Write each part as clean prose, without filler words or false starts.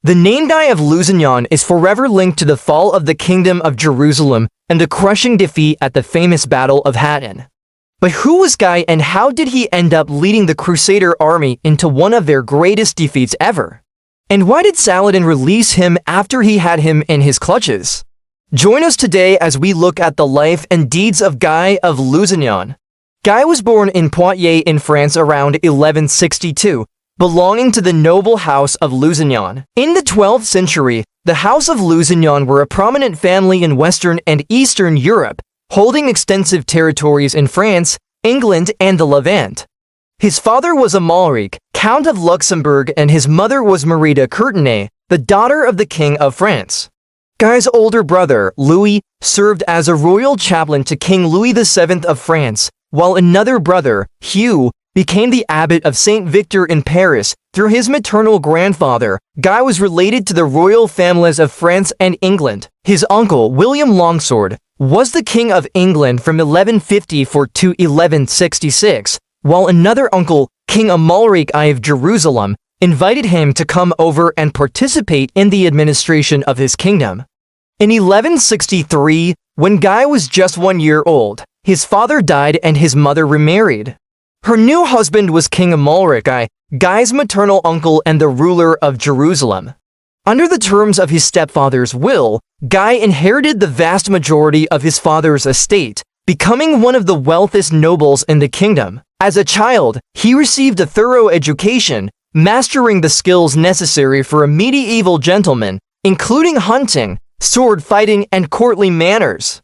The name Guy of Lusignan is forever linked to the fall of the Kingdom of Jerusalem and a crushing defeat at the famous Battle of Hattin. But who was Guy and how did he end up leading the Crusader army into one of their greatest defeats ever? And why did Saladin release him after he had him in his clutches? Join us today as we look at the life and deeds of Guy of Lusignan. Guy was born in Poitiers in France around 1162, belonging to the noble house of Lusignan. In the 12th century, the House of Lusignan were a prominent family in Western and Eastern Europe, holding extensive territories in France, England, and the Levant. His father was Amalric, Count of Luxembourg, and his mother was Marie de Courtenay, the daughter of the King of France. Guy's older brother, Louis, served as a royal chaplain to King Louis VII of France, while another brother, Hugh, became the abbot of Saint Victor in Paris. Through his maternal grandfather, Guy was related to the royal families of France and England. His uncle, William Longsword, was the King of England from 1154 to 1166, while another uncle, King Amalric I of Jerusalem, invited him to come over and participate in the administration of his kingdom. In 1163, when Guy was just 1 year old, his father died and his mother remarried. Her new husband was King Amalric I, Guy's maternal uncle and the ruler of Jerusalem. Under the terms of his stepfather's will, Guy inherited the vast majority of his father's estate, becoming one of the wealthiest nobles in the kingdom. As a child, he received a thorough education, mastering the skills necessary for a medieval gentleman, including hunting, sword fighting, and courtly manners.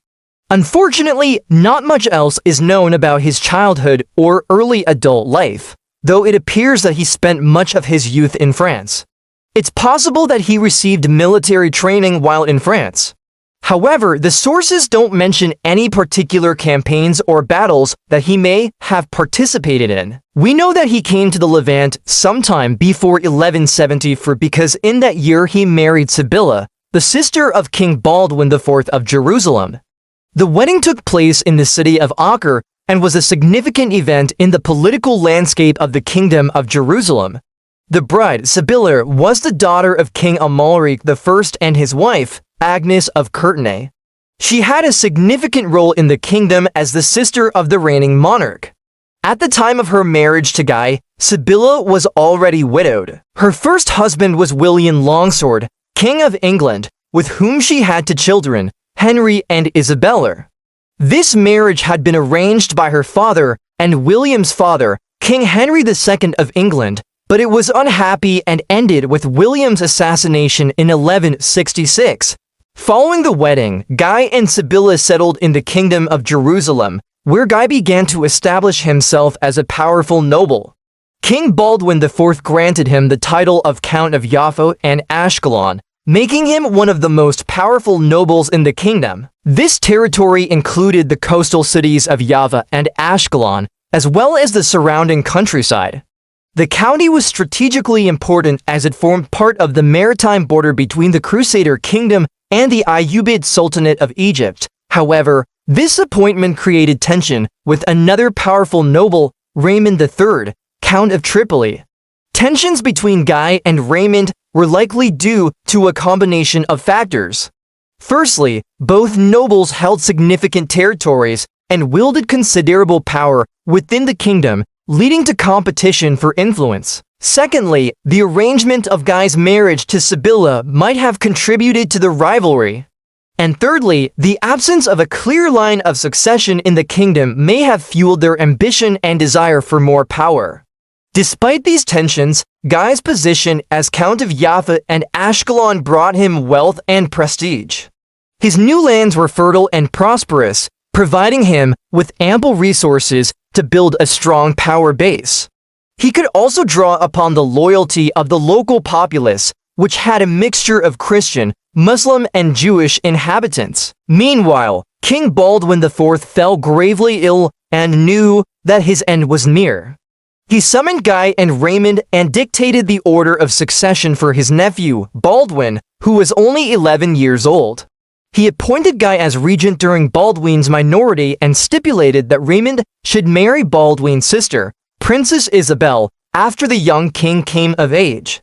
Unfortunately, not much else is known about his childhood or early adult life, though it appears that he spent much of his youth in France. It's possible that he received military training while in France. However, the sources don't mention any particular campaigns or battles that he may have participated in. We know that he came to the Levant sometime before 1174 because in that year he married Sibylla, the sister of King Baldwin IV of Jerusalem. The wedding took place in the city of Acre and was a significant event in the political landscape of the Kingdom of Jerusalem. The bride, Sibylla, was the daughter of King Amalric I and his wife, Agnes of Courtenay. She had a significant role in the kingdom as the sister of the reigning monarch. At the time of her marriage to Guy, Sibylla was already widowed. Her first husband was William Longsword, King of England, with whom she had two children, Henry and Isabella. This marriage had been arranged by her father and William's father, King Henry II of England, but it was unhappy and ended with William's assassination in 1166. Following the wedding, Guy and Sibylla settled in the Kingdom of Jerusalem, where Guy began to establish himself as a powerful noble. King Baldwin IV granted him the title of Count of Jaffa and Ashkelon, making him one of the most powerful nobles in the kingdom. This territory included the coastal cities of Jaffa and Ashkelon, as well as the surrounding countryside. The county was strategically important as it formed part of the maritime border between the Crusader Kingdom and the Ayyubid Sultanate of Egypt. However, this appointment created tension with another powerful noble, Raymond III, Count of Tripoli. Tensions between Guy and Raymond were likely due to a combination of factors. Firstly, both nobles held significant territories and wielded considerable power within the kingdom, leading to competition for influence. Secondly, the arrangement of Guy's marriage to Sibylla might have contributed to the rivalry. And thirdly, the absence of a clear line of succession in the kingdom may have fueled their ambition and desire for more power. Despite these tensions, Guy's position as Count of Jaffa and Ashkelon brought him wealth and prestige. His new lands were fertile and prosperous, providing him with ample resources to build a strong power base. He could also draw upon the loyalty of the local populace, which had a mixture of Christian, Muslim, and Jewish inhabitants. Meanwhile, King Baldwin IV fell gravely ill and knew that his end was near. He summoned Guy and Raymond and dictated the order of succession for his nephew, Baldwin, who was only 11 years old. He appointed Guy as regent during Baldwin's minority and stipulated that Raymond should marry Baldwin's sister, Princess Isabel, after the young king came of age.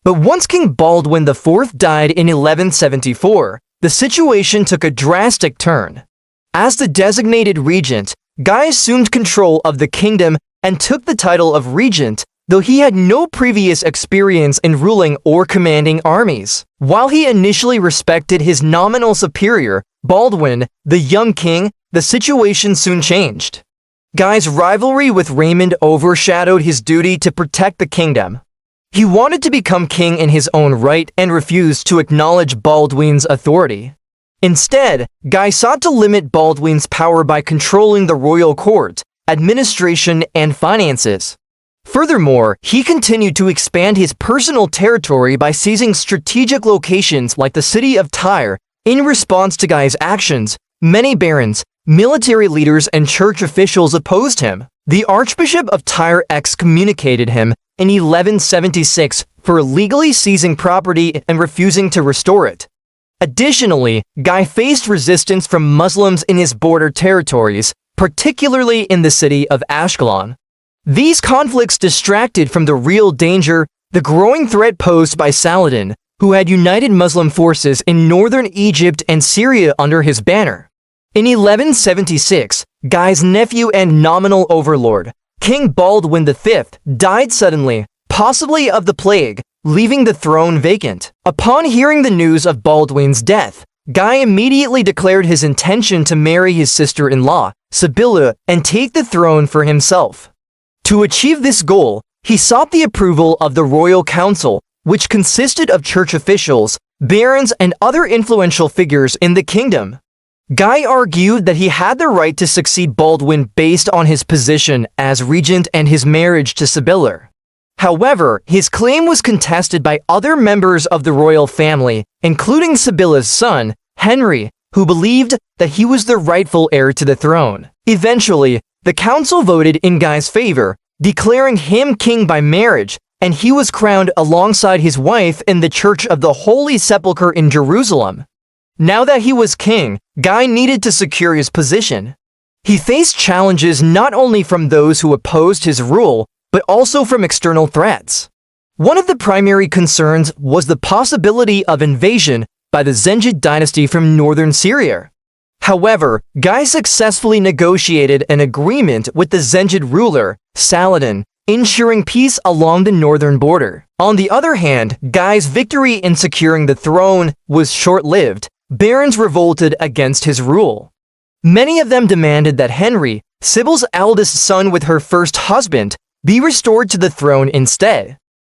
But once King Baldwin IV died in 1174, the situation took a drastic turn. As the designated regent, Guy assumed control of the kingdom and took the title of regent, though he had no previous experience in ruling or commanding armies. While he initially respected his nominal superior, Baldwin, the young king, the situation soon changed. Guy's rivalry with Raymond overshadowed his duty to protect the kingdom. He wanted to become king in his own right and refused to acknowledge Baldwin's authority. Instead, Guy sought to limit Baldwin's power by controlling the royal court, administration, and finances. Furthermore, he continued to expand his personal territory by seizing strategic locations like the city of Tyre. In response to Guy's actions, many barons, military leaders, and church officials opposed him. The Archbishop of Tyre excommunicated him in 1176 for illegally seizing property and refusing to restore it. Additionally, Guy faced resistance from Muslims in his border territories, particularly in the city of Ashkelon. These conflicts distracted from the real danger, the growing threat posed by Saladin, who had united Muslim forces in northern Egypt and Syria under his banner. In 1176, Guy's nephew and nominal overlord, King Baldwin V, died suddenly, possibly of the plague, leaving the throne vacant. Upon hearing the news of Baldwin's death, Guy immediately declared his intention to marry his sister-in-law, Sibylla, and take the throne for himself. To achieve this goal, he sought the approval of the royal council, which consisted of church officials, barons, and other influential figures in the kingdom. Guy argued that he had the right to succeed Baldwin based on his position as regent and his marriage to Sibylla. However, his claim was contested by other members of the royal family, including Sibylla's son, Henry, who believed that he was the rightful heir to the throne. Eventually, the council voted in Guy's favor, declaring him king by marriage, and he was crowned alongside his wife in the Church of the Holy Sepulchre in Jerusalem. Now that he was king, Guy needed to secure his position. He faced challenges not only from those who opposed his rule, but also from external threats. One of the primary concerns was the possibility of invasion by the Zengid dynasty from northern Syria. However, Guy successfully negotiated an agreement with the Zengid ruler, Saladin, ensuring peace along the northern border. On the other hand, Guy's victory in securing the throne was short-lived. Barons revolted against his rule. Many of them demanded that Henry, Sibyl's eldest son with her first husband, be restored to the throne instead.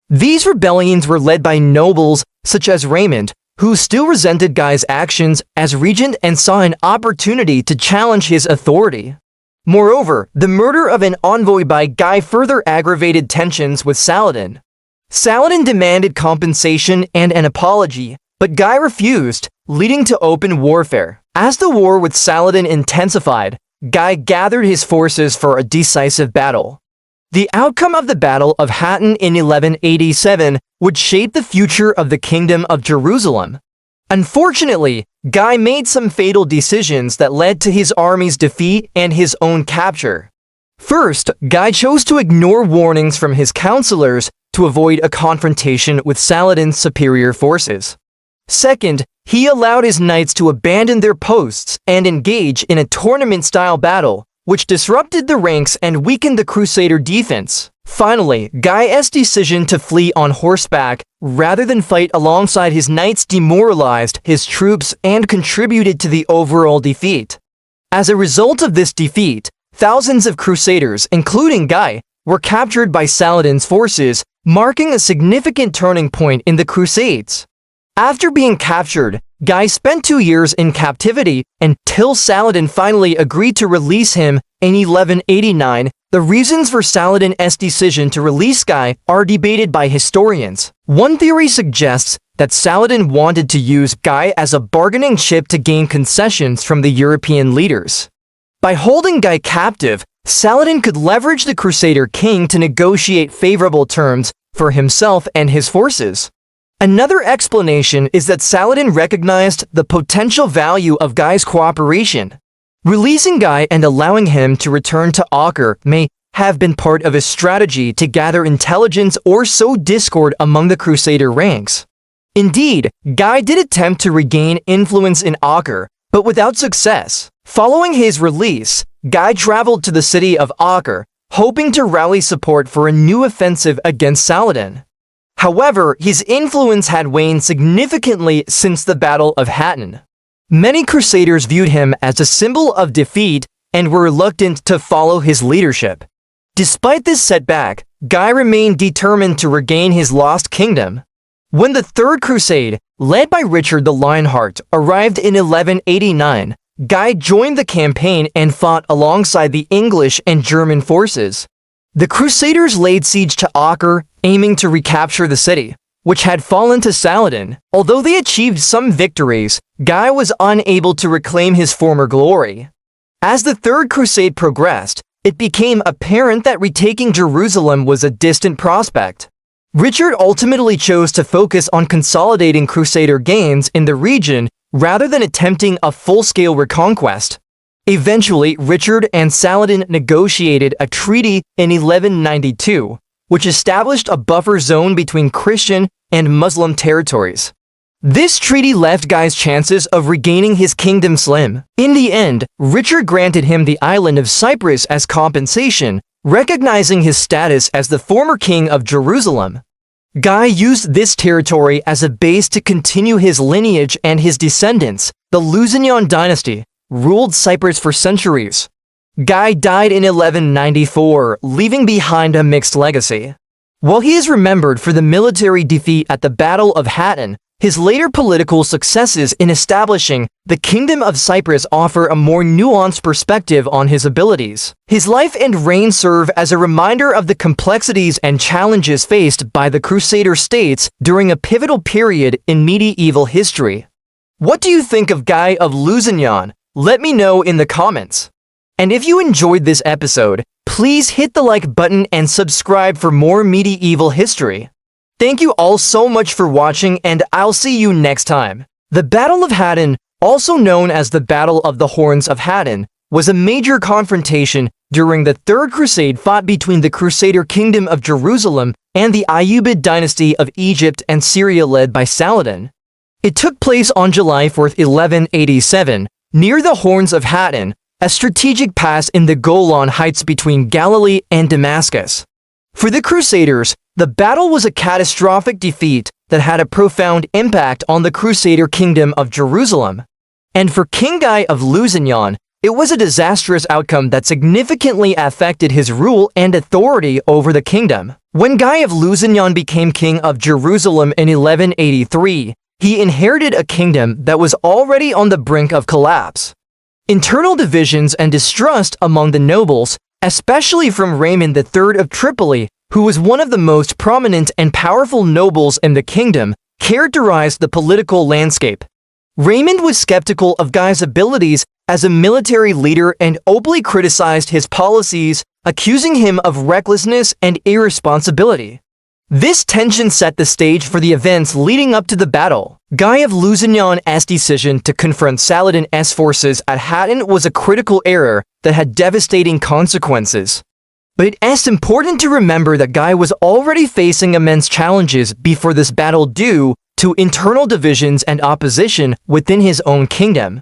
These rebellions were led by nobles such as Raymond, who still resented Guy's actions as regent and saw an opportunity to challenge his authority. Moreover, the murder of an envoy by Guy further aggravated tensions with Saladin. Saladin demanded compensation and an apology, but Guy refused, leading to open warfare. As the war with Saladin intensified, Guy gathered his forces for a decisive battle. The outcome of the Battle of Hattin in 1187 would shape the future of the Kingdom of Jerusalem. Unfortunately, Guy made some fatal decisions that led to his army's defeat and his own capture. First, Guy chose to ignore warnings from his counselors to avoid a confrontation with Saladin's superior forces. Second, he allowed his knights to abandon their posts and engage in a tournament-style battle, which disrupted the ranks and weakened the Crusader defense. Finally, Guy's decision to flee on horseback rather than fight alongside his knights demoralized his troops and contributed to the overall defeat. As a result of this defeat, thousands of Crusaders, including Guy, were captured by Saladin's forces, marking a significant turning point in the Crusades. After being captured, Guy spent 2 years in captivity until Saladin finally agreed to release him in 1189. The reasons for Saladin's decision to release Guy are debated by historians. One theory suggests that Saladin wanted to use Guy as a bargaining chip to gain concessions from the European leaders. By holding Guy captive, Saladin could leverage the Crusader king to negotiate favorable terms for himself and his forces. Another explanation is that Saladin recognized the potential value of Guy's cooperation. Releasing Guy and allowing him to return to Acre may have been part of a strategy to gather intelligence or sow discord among the Crusader ranks. Indeed, Guy did attempt to regain influence in Acre, but without success. Following his release, Guy traveled to the city of Acre, hoping to rally support for a new offensive against Saladin. However, his influence had waned significantly since the Battle of Hattin. Many Crusaders viewed him as a symbol of defeat and were reluctant to follow his leadership. Despite this setback, Guy remained determined to regain his lost kingdom. When the Third Crusade, led by Richard the Lionheart, arrived in 1189, Guy joined the campaign and fought alongside the English and German forces. The Crusaders laid siege to Acre, aiming to recapture the city, which had fallen to Saladin. Although they achieved some victories, Guy was unable to reclaim his former glory. As the Third Crusade progressed, it became apparent that retaking Jerusalem was a distant prospect. Richard ultimately chose to focus on consolidating Crusader gains in the region rather than attempting a full-scale reconquest. Eventually, Richard and Saladin negotiated a treaty in 1192, which established a buffer zone between Christian and Muslim territories. This treaty left Guy's chances of regaining his kingdom slim. In the end, Richard granted him the island of Cyprus as compensation, recognizing his status as the former king of Jerusalem. Guy used this territory as a base to continue his lineage, and his descendants, the Lusignan dynasty, ruled Cyprus for centuries. Guy died in 1194, leaving behind a mixed legacy. While he is remembered for the military defeat at the Battle of Hattin, his later political successes in establishing the Kingdom of Cyprus offer a more nuanced perspective on his abilities. His life and reign serve as a reminder of the complexities and challenges faced by the Crusader states during a pivotal period in medieval history. What do you think of Guy of Lusignan? Let me know in the comments. And if you enjoyed this episode, please hit the like button and subscribe for more medieval history. Thank you all so much for watching, and I'll see you next time. The Battle of Hattin, also known as the Battle of the Horns of Hattin, was a major confrontation during the Third Crusade fought between the Crusader Kingdom of Jerusalem and the Ayyubid dynasty of Egypt and Syria led by Saladin. It took place on July 4, 1187, near the Horns of Hattin, a strategic pass in the Golan Heights between Galilee and Damascus. For the Crusaders, the battle was a catastrophic defeat that had a profound impact on the Crusader Kingdom of Jerusalem. And for King Guy of Lusignan, it was a disastrous outcome that significantly affected his rule and authority over the kingdom. When Guy of Lusignan became king of Jerusalem in 1183, he inherited a kingdom that was already on the brink of collapse. Internal divisions and distrust among the nobles, especially from Raymond III of Tripoli, who was one of the most prominent and powerful nobles in the kingdom, characterized the political landscape. Raymond was skeptical of Guy's abilities as a military leader and openly criticized his policies, accusing him of recklessness and irresponsibility. This tension set the stage for the events leading up to the battle. Guy of Lusignan's decision to confront Saladin's forces at Hattin was a critical error that had devastating consequences. But it's important to remember that Guy was already facing immense challenges before this battle due to internal divisions and opposition within his own kingdom.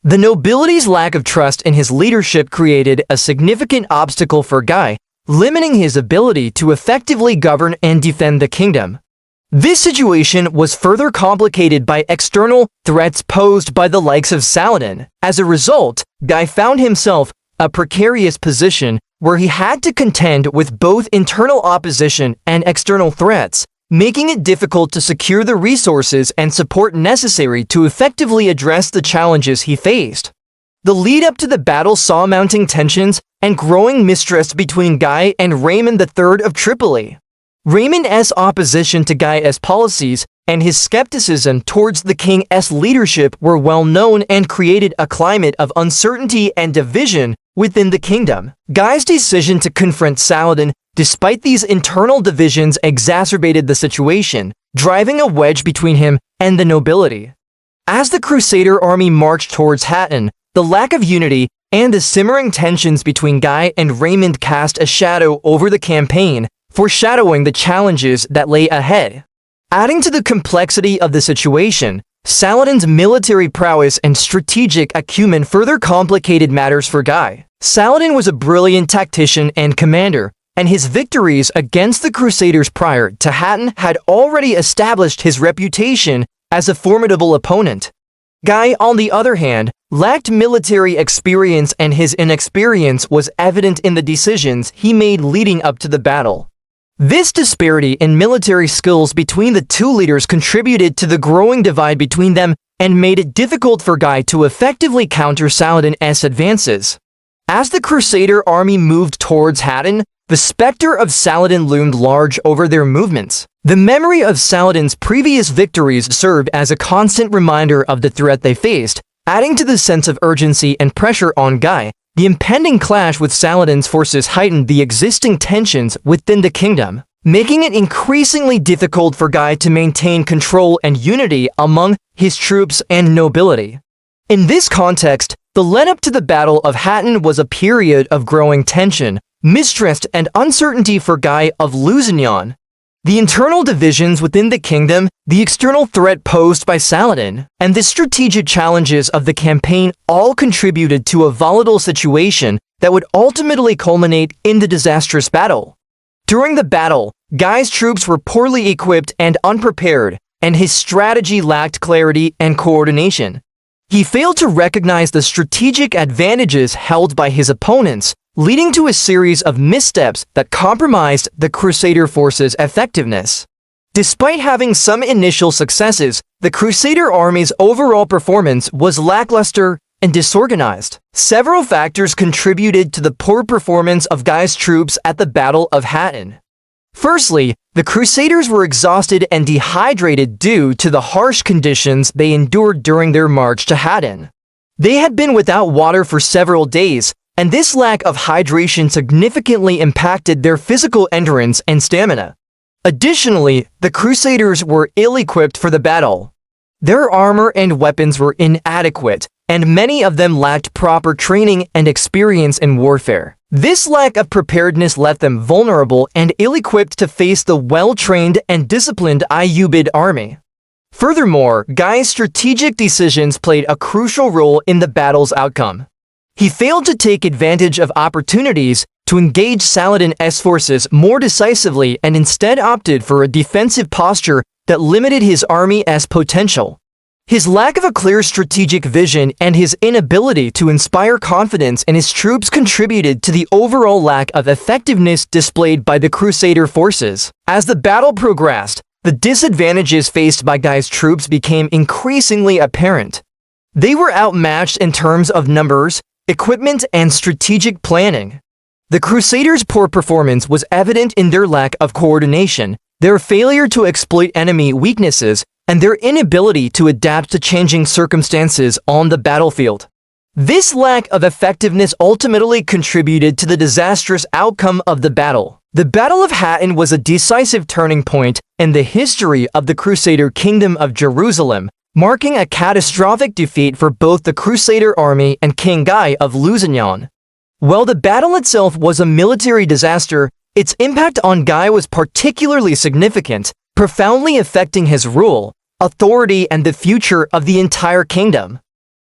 The nobility's lack of trust in his leadership created a significant obstacle for Guy, limiting his ability to effectively govern and defend the kingdom. This situation was further complicated by external threats posed by the likes of Saladin. As a result, Guy found himself in a precarious position where he had to contend with both internal opposition and external threats, making it difficult to secure the resources and support necessary to effectively address the challenges he faced. The lead-up to the battle saw mounting tensions and growing mistrust between Guy and Raymond III of Tripoli. Raymond's opposition to Guy's policies and his skepticism towards the king's leadership were well known and created a climate of uncertainty and division within the kingdom. Guy's decision to confront Saladin, despite these internal divisions, exacerbated the situation, driving a wedge between him and the nobility. As the Crusader army marched towards Hattin, the lack of unity and the simmering tensions between Guy and Raymond cast a shadow over the campaign, foreshadowing the challenges that lay ahead. Adding to the complexity of the situation, Saladin's military prowess and strategic acumen further complicated matters for Guy. Saladin was a brilliant tactician and commander, and his victories against the Crusaders prior to Hattin had already established his reputation as a formidable opponent. Guy, on the other hand, lacked military experience, and his inexperience was evident in the decisions he made leading up to the battle. This disparity in military skills between the two leaders contributed to the growing divide between them and made it difficult for Guy to effectively counter Saladin's advances. As the Crusader army moved towards Hattin, the specter of Saladin loomed large over their movements. The memory of Saladin's previous victories served as a constant reminder of the threat they faced, adding to the sense of urgency and pressure on Guy. The impending clash with Saladin's forces heightened the existing tensions within the kingdom, making it increasingly difficult for Guy to maintain control and unity among his troops and nobility. In this context, the lead-up to the Battle of Hattin was a period of growing tension, mistrust, and uncertainty for Guy of Lusignan. The internal divisions within the kingdom, the external threat posed by Saladin, and the strategic challenges of the campaign all contributed to a volatile situation that would ultimately culminate in the disastrous battle. During the battle, Guy's troops were poorly equipped and unprepared, and his strategy lacked clarity and coordination. He failed to recognize the strategic advantages held by his opponents, leading to a series of missteps that compromised the Crusader forces' effectiveness. Despite having some initial successes, the Crusader army's overall performance was lackluster and disorganized. Several factors contributed to the poor performance of Guy's troops at the Battle of Hattin. Firstly, the Crusaders were exhausted and dehydrated due to the harsh conditions they endured during their march to Hattin. They had been without water for several days, and this lack of hydration significantly impacted their physical endurance and stamina. Additionally, the Crusaders were ill-equipped for the battle. Their armor and weapons were inadequate, and many of them lacked proper training and experience in warfare. This lack of preparedness left them vulnerable and ill-equipped to face the well-trained and disciplined Ayyubid army. Furthermore, Guy's strategic decisions played a crucial role in the battle's outcome. He failed to take advantage of opportunities to engage Saladin's forces more decisively and instead opted for a defensive posture that limited his army's potential. His lack of a clear strategic vision and his inability to inspire confidence in his troops contributed to the overall lack of effectiveness displayed by the Crusader forces. As the battle progressed, the disadvantages faced by Guy's troops became increasingly apparent. They were outmatched in terms of numbers, equipment, and strategic planning. The Crusaders' poor performance was evident in their lack of coordination, their failure to exploit enemy weaknesses, and their inability to adapt to changing circumstances on the battlefield. This lack of effectiveness ultimately contributed to the disastrous outcome of the battle. The Battle of Hattin was a decisive turning point in the history of the Crusader Kingdom of Jerusalem, marking a catastrophic defeat for both the Crusader army and King Guy of Lusignan. While the battle itself was a military disaster, its impact on Guy was particularly significant, profoundly affecting his rule, authority, and the future of the entire kingdom.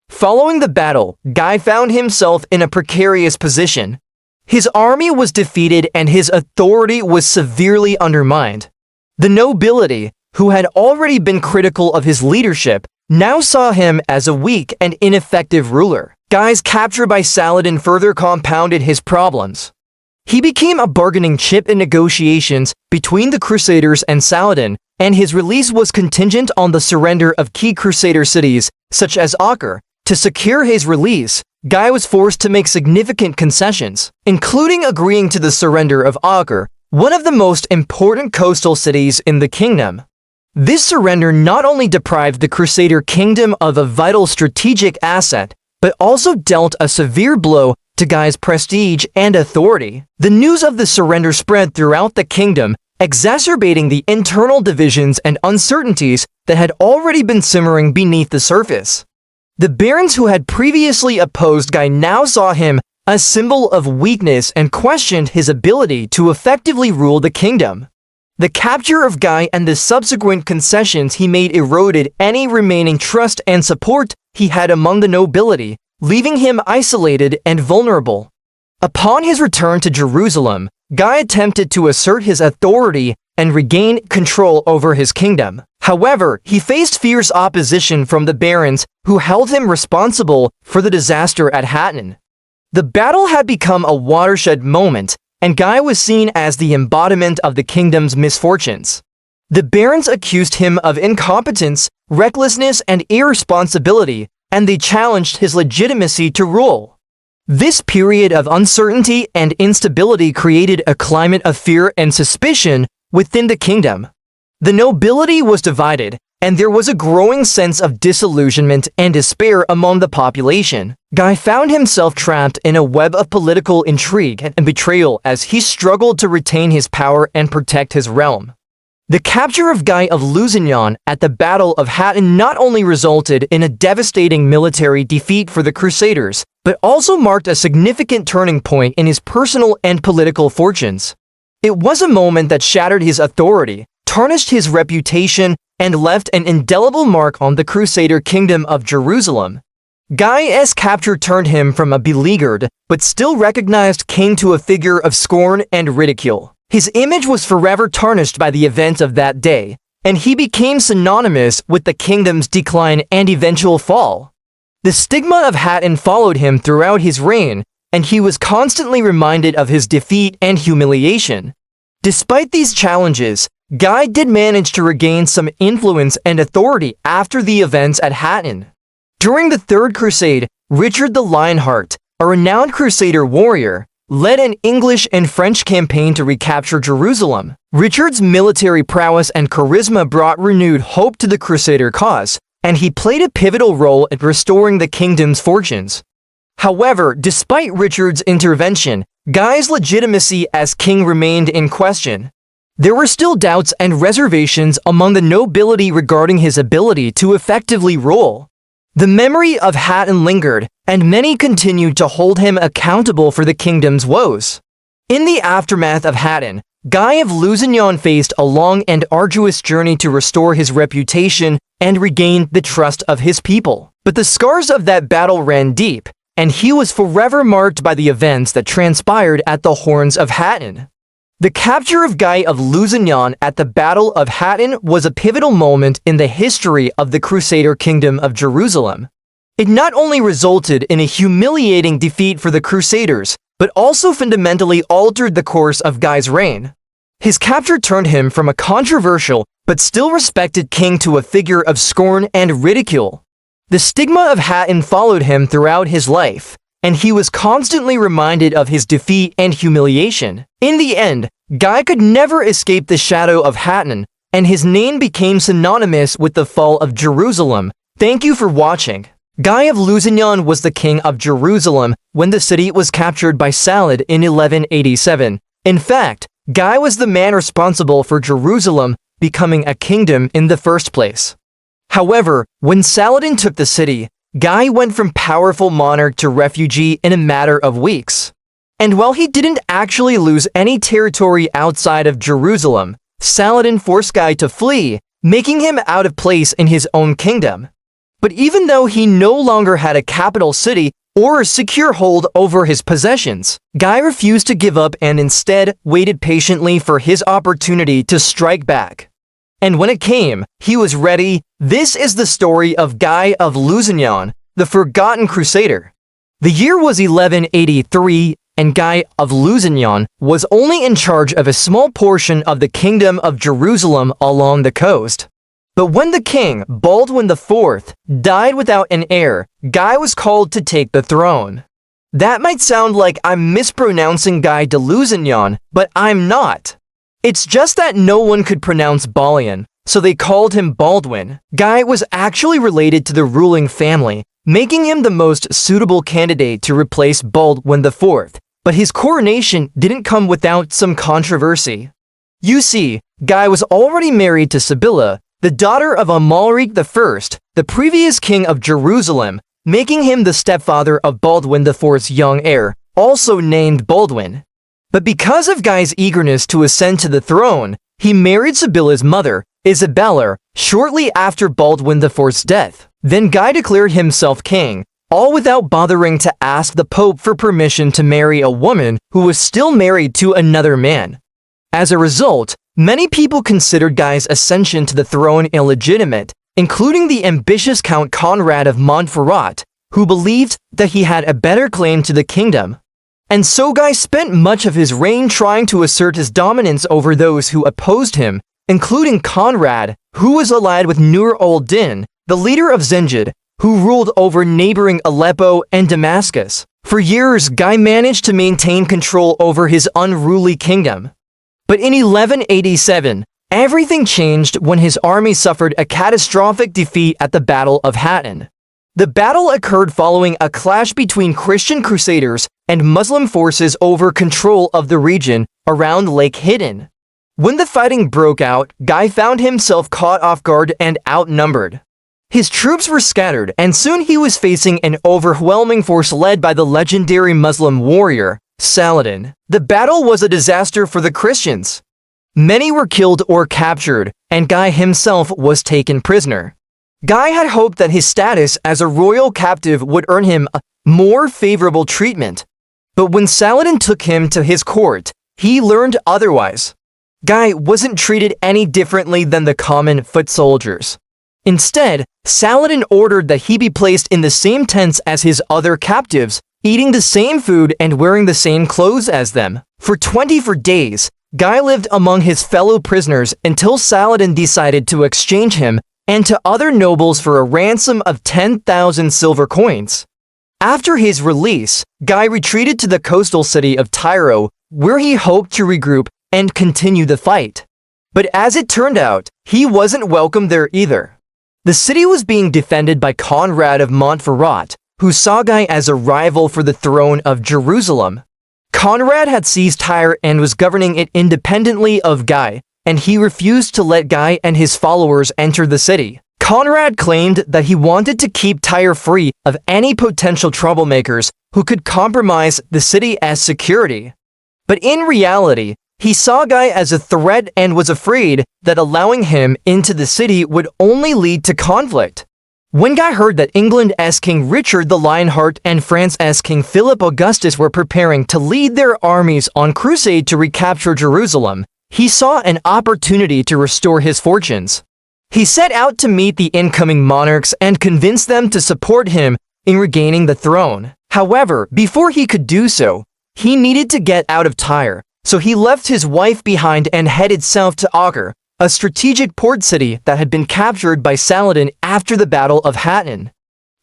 Following the battle, Guy found himself in a precarious position. His army was defeated and his authority was severely undermined. The nobility, who had already been critical of his leadership, now saw him as a weak and ineffective ruler. Guy's capture by Saladin further compounded his problems. He became a bargaining chip in negotiations between the Crusaders and Saladin, and his release was contingent on the surrender of key Crusader cities, such as Acre. To secure his release, Guy was forced to make significant concessions, including agreeing to the surrender of Acre, one of the most important coastal cities in the kingdom. This surrender not only deprived the Crusader kingdom of a vital strategic asset, but also dealt a severe blow to Guy's prestige and authority. The news of the surrender spread throughout the kingdom, exacerbating the internal divisions and uncertainties that had already been simmering beneath the surface. The barons who had previously opposed Guy now saw him a symbol of weakness and questioned his ability to effectively rule the kingdom. The capture of Guy and the subsequent concessions he made eroded any remaining trust and support he had among the nobility, leaving him isolated and vulnerable. Upon his return to Jerusalem, Guy attempted to assert his authority and regain control over his kingdom. However, he faced fierce opposition from the barons who held him responsible for the disaster at Hattin. The battle had become a watershed moment, and Guy was seen as the embodiment of the kingdom's misfortunes. The barons accused him of incompetence, recklessness, and irresponsibility, and they challenged his legitimacy to rule. This period of uncertainty and instability created a climate of fear and suspicion within the kingdom. The nobility was divided, and there was a growing sense of disillusionment and despair among the population. Guy found himself trapped in a web of political intrigue and betrayal as he struggled to retain his power and protect his realm. The capture of Guy of Lusignan at the Battle of Hattin not only resulted in a devastating military defeat for the Crusaders, but also marked a significant turning point in his personal and political fortunes. It was a moment that shattered his authority, tarnished his reputation, and left an indelible mark on the Crusader Kingdom of Jerusalem. Guy's capture turned him from a beleaguered, but still recognized king to a figure of scorn and ridicule. His image was forever tarnished by the events of that day, and he became synonymous with the kingdom's decline and eventual fall. The stigma of Hattin followed him throughout his reign, and he was constantly reminded of his defeat and humiliation. Despite these challenges, Guy did manage to regain some influence and authority after the events at Hattin. During the Third Crusade, Richard the Lionheart, a renowned Crusader warrior, led an English and French campaign to recapture Jerusalem. Richard's military prowess and charisma brought renewed hope to the Crusader cause, and he played a pivotal role in restoring the kingdom's fortunes. However, despite Richard's intervention, Guy's legitimacy as king remained in question. There were still doubts and reservations among the nobility regarding his ability to effectively rule. The memory of Hattin lingered, and many continued to hold him accountable for the kingdom's woes. In the aftermath of Hattin, Guy of Lusignan faced a long and arduous journey to restore his reputation and regain the trust of his people. But the scars of that battle ran deep, and he was forever marked by the events that transpired at the Horns of Hattin. The capture of Guy of Lusignan at the Battle of Hattin was a pivotal moment in the history of the Crusader Kingdom of Jerusalem. It not only resulted in a humiliating defeat for the Crusaders, but also fundamentally altered the course of Guy's reign. His capture turned him from a controversial but still respected king to a figure of scorn and ridicule. The stigma of Hattin followed him throughout his life, and he was constantly reminded of his defeat and humiliation. In the end, Guy could never escape the shadow of Hattin, and his name became synonymous with the fall of Jerusalem. Thank you for watching. Guy of Lusignan was the king of Jerusalem when the city was captured by Saladin in 1187. In fact, Guy was the man responsible for Jerusalem becoming a kingdom in the first place. However, when Saladin took the city, Guy went from powerful monarch to refugee in a matter of weeks. And while he didn't actually lose any territory outside of Jerusalem, Saladin forced Guy to flee, making him out of place in his own kingdom. But even though he no longer had a capital city or a secure hold over his possessions, Guy refused to give up and instead waited patiently for his opportunity to strike back. And when it came, he was ready. This is the story of Guy of Lusignan, the forgotten crusader. The year was 1183, and Guy of Lusignan was only in charge of a small portion of the Kingdom of Jerusalem along the coast. But when the king, Baldwin IV, died without an heir, Guy was called to take the throne. That might sound like I'm mispronouncing Guy de Lusignan, but I'm not. It's just that no one could pronounce Balian, so they called him Baldwin. Guy was actually related to the ruling family, making him the most suitable candidate to replace Baldwin IV, but his coronation didn't come without some controversy. You see, Guy was already married to Sibylla, the daughter of Amalric I, the previous king of Jerusalem, making him the stepfather of Baldwin IV's young heir, also named Baldwin. But because of Guy's eagerness to ascend to the throne, he married Sibylla's mother, Isabella, shortly after Baldwin IV's death. Then Guy declared himself king, all without bothering to ask the Pope for permission to marry a woman who was still married to another man. As a result, many people considered Guy's ascension to the throne illegitimate, including the ambitious Count Conrad of Montferrat, who believed that he had a better claim to the kingdom. And so Guy spent much of his reign trying to assert his dominance over those who opposed him, including Conrad, who was allied with Nur al-Din, the leader of Zengid, who ruled over neighboring Aleppo and Damascus. For years, Guy managed to maintain control over his unruly kingdom. But in 1187, everything changed when his army suffered a catastrophic defeat at the Battle of Hattin. The battle occurred following a clash between Christian crusaders and Muslim forces over control of the region around Lake Hattin. When the fighting broke out, Guy found himself caught off guard and outnumbered. His troops were scattered, and soon he was facing an overwhelming force led by the legendary Muslim warrior, Saladin. The battle was a disaster for the Christians. Many were killed or captured, and Guy himself was taken prisoner. Guy had hoped that his status as a royal captive would earn him a more favorable treatment. But when Saladin took him to his court, he learned otherwise. Guy wasn't treated any differently than the common foot soldiers. Instead, Saladin ordered that he be placed in the same tents as his other captives, eating the same food and wearing the same clothes as them. For 24 days, Guy lived among his fellow prisoners until Saladin decided to exchange him and to other nobles for a ransom of 10,000 silver coins. After his release, Guy retreated to the coastal city of Tyre, where he hoped to regroup and continue the fight. But as it turned out, he wasn't welcome there either. The city was being defended by Conrad of Montferrat, who saw Guy as a rival for the throne of Jerusalem. Conrad had seized Tyre and was governing it independently of Guy, and he refused to let Guy and his followers enter the city. Conrad claimed that he wanted to keep Tyre free of any potential troublemakers who could compromise the city as security. But in reality, he saw Guy as a threat and was afraid that allowing him into the city would only lead to conflict. When Guy heard that England's King Richard the Lionheart and France's King Philip Augustus were preparing to lead their armies on crusade to recapture Jerusalem, he saw an opportunity to restore his fortunes. He set out to meet the incoming monarchs and convince them to support him in regaining the throne. However, before he could do so, he needed to get out of Tyre, so he left his wife behind and headed south to Acre, a strategic port city that had been captured by Saladin after the Battle of Hattin.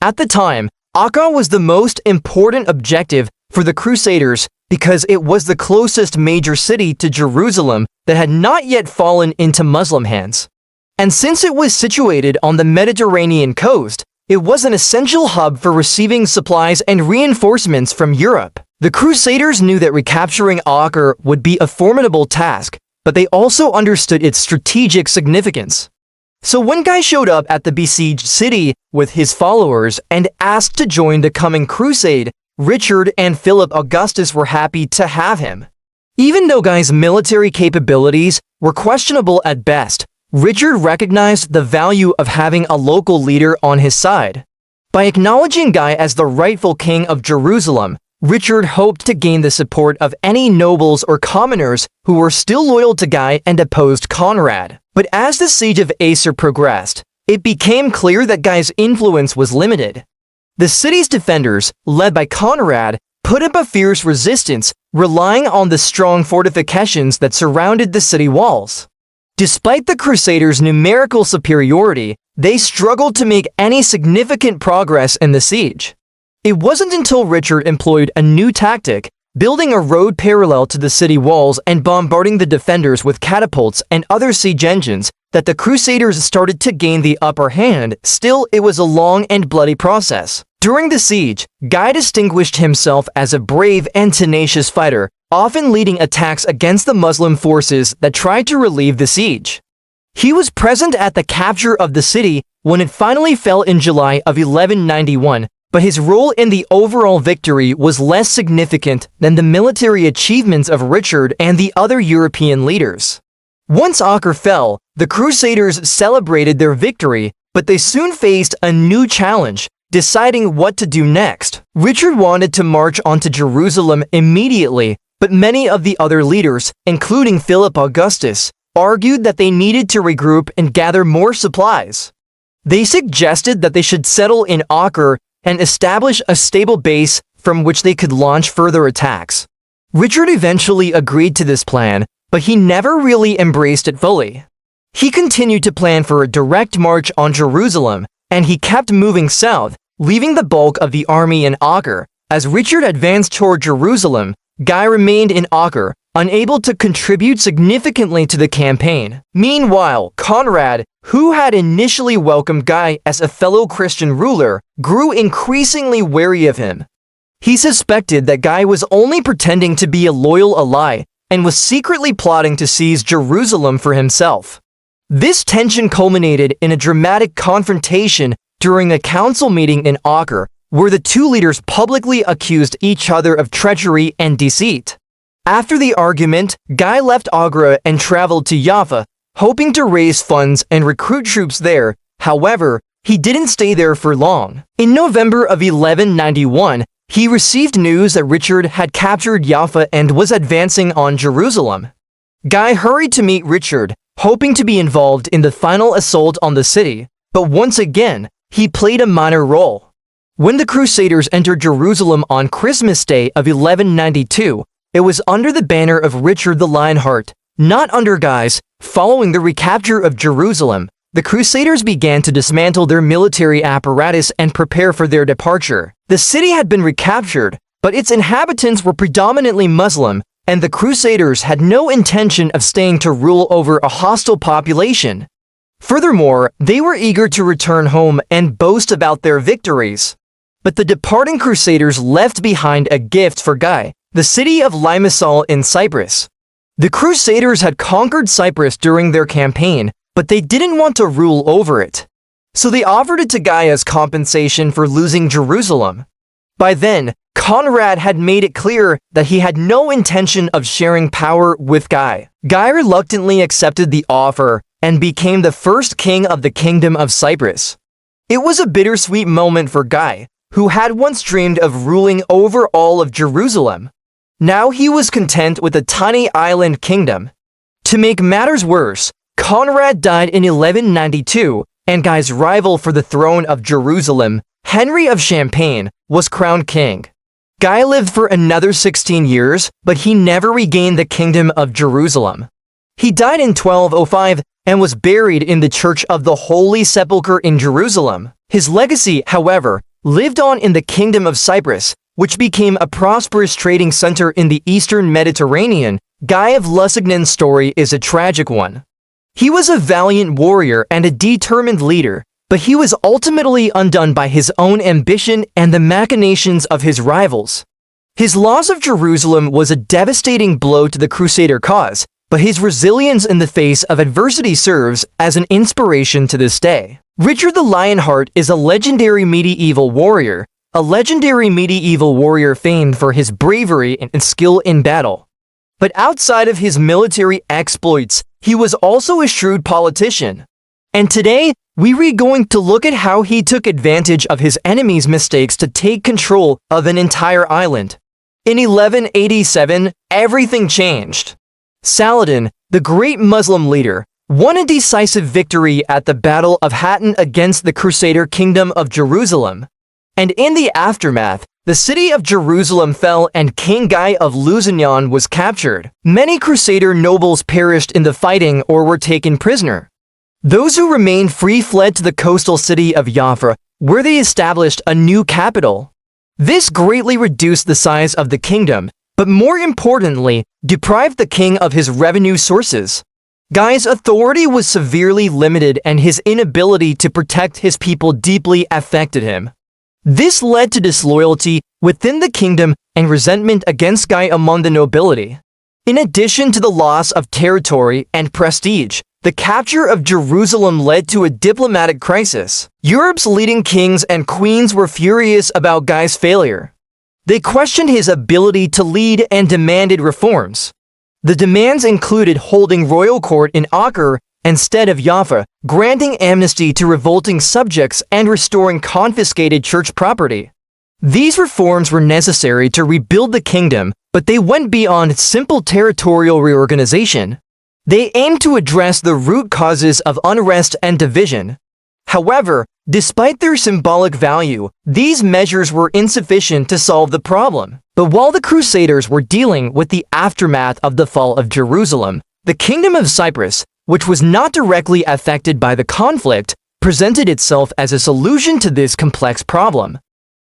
At the time, Acre was the most important objective for the Crusaders because it was the closest major city to Jerusalem that had not yet fallen into Muslim hands. And since it was situated on the Mediterranean coast, it was an essential hub for receiving supplies and reinforcements from Europe. The Crusaders knew that recapturing Acre would be a formidable task, but they also understood its strategic significance. So when Guy showed up at the besieged city with his followers and asked to join the coming crusade, Richard and Philip Augustus were happy to have him. Even though Guy's military capabilities were questionable at best, Richard recognized the value of having a local leader on his side. By acknowledging Guy as the rightful king of Jerusalem, Richard hoped to gain the support of any nobles or commoners who were still loyal to Guy and opposed Conrad. But as the siege of Acre progressed, it became clear that Guy's influence was limited. The city's defenders, led by Conrad, put up a fierce resistance, relying on the strong fortifications that surrounded the city walls. Despite the Crusaders' numerical superiority, they struggled to make any significant progress in the siege. It wasn't until Richard employed a new tactic, building a road parallel to the city walls and bombarding the defenders with catapults and other siege engines, that the Crusaders started to gain the upper hand. Still, it was a long and bloody process. During the siege, Guy distinguished himself as a brave and tenacious fighter, often leading attacks against the Muslim forces that tried to relieve the siege. He was present at the capture of the city when it finally fell in July of 1191, but his role in the overall victory was less significant than the military achievements of Richard and the other European leaders. Once Acre fell, the Crusaders celebrated their victory, but they soon faced a new challenge, deciding what to do next. Richard wanted to march onto Jerusalem immediately, but many of the other leaders, including Philip Augustus, argued that they needed to regroup and gather more supplies. They suggested that they should settle in Acre and establish a stable base from which they could launch further attacks. Richard eventually agreed to this plan, but he never really embraced it fully. He continued to plan for a direct march on Jerusalem, and he kept moving south, leaving the bulk of the army in Acre. As Richard advanced toward Jerusalem, Guy remained in Acre, unable to contribute significantly to the campaign. Meanwhile, Conrad, who had initially welcomed Guy as a fellow Christian ruler, grew increasingly wary of him. He suspected that Guy was only pretending to be a loyal ally and was secretly plotting to seize Jerusalem for himself. This tension culminated in a dramatic confrontation during a council meeting in Acre, where the two leaders publicly accused each other of treachery and deceit. After the argument, Guy left Acre and traveled to Jaffa, hoping to raise funds and recruit troops there. However, he didn't stay there for long. In November of 1191, he received news that Richard had captured Jaffa and was advancing on Jerusalem. Guy hurried to meet Richard, hoping to be involved in the final assault on the city, but once again, he played a minor role. When the Crusaders entered Jerusalem on Christmas Day of 1192, it was under the banner of Richard the Lionheart, not under Guy's. Following the recapture of Jerusalem, the Crusaders began to dismantle their military apparatus and prepare for their departure. The city had been recaptured, but its inhabitants were predominantly Muslim, and the Crusaders had no intention of staying to rule over a hostile population. Furthermore, they were eager to return home and boast about their victories. But the departing Crusaders left behind a gift for Guy, the city of Limassol in Cyprus. The Crusaders had conquered Cyprus during their campaign, but they didn't want to rule over it. So they offered it to Guy as compensation for losing Jerusalem. By then, Conrad had made it clear that he had no intention of sharing power with Guy. Guy reluctantly accepted the offer and became the first king of the Kingdom of Cyprus. It was a bittersweet moment for Guy, who had once dreamed of ruling over all of Jerusalem. Now he was content with a tiny island kingdom. To make matters worse, Conrad died in 1192, and Guy's rival for the throne of Jerusalem, Henry of Champagne, was crowned king. Guy lived for another 16 years, but he never regained the Kingdom of Jerusalem. He died in 1205 and was buried in the Church of the Holy Sepulchre in Jerusalem. His legacy, however, lived on in the Kingdom of Cyprus, which became a prosperous trading center in the eastern Mediterranean. Guy of Lusignan's story is a tragic one. He was a valiant warrior and a determined leader, but he was ultimately undone by his own ambition and the machinations of his rivals. His loss of Jerusalem was a devastating blow to the Crusader cause, but his resilience in the face of adversity serves as an inspiration to this day. Richard the Lionheart is a legendary medieval warrior famed for his bravery and skill in battle. But outside of his military exploits, he was also a shrewd politician. And today, we're going to look at how he took advantage of his enemies' mistakes to take control of an entire island. In 1187, everything changed. Saladin, the great Muslim leader, won a decisive victory at the Battle of Hattin against the Crusader Kingdom of Jerusalem. And in the aftermath, the city of Jerusalem fell and King Guy of Lusignan was captured. Many Crusader nobles perished in the fighting or were taken prisoner. Those who remained free fled to the coastal city of Jaffa, where they established a new capital. This greatly reduced the size of the kingdom, but more importantly, deprived the king of his revenue sources. Guy's authority was severely limited and his inability to protect his people deeply affected him. This led to disloyalty within the kingdom and resentment against Guy among the nobility. In addition to the loss of territory and prestige, the capture of Jerusalem led to a diplomatic crisis. Europe's leading kings and queens were furious about Guy's failure. They questioned his ability to lead and demanded reforms. The demands included holding royal court in Acre instead of Jaffa, granting amnesty to revolting subjects, and restoring confiscated church property. These reforms were necessary to rebuild the kingdom, but they went beyond simple territorial reorganization. They aimed to address the root causes of unrest and division. However, despite their symbolic value, these measures were insufficient to solve the problem. But while the Crusaders were dealing with the aftermath of the fall of Jerusalem, the Kingdom of Cyprus, which was not directly affected by the conflict, presented itself as a solution to this complex problem.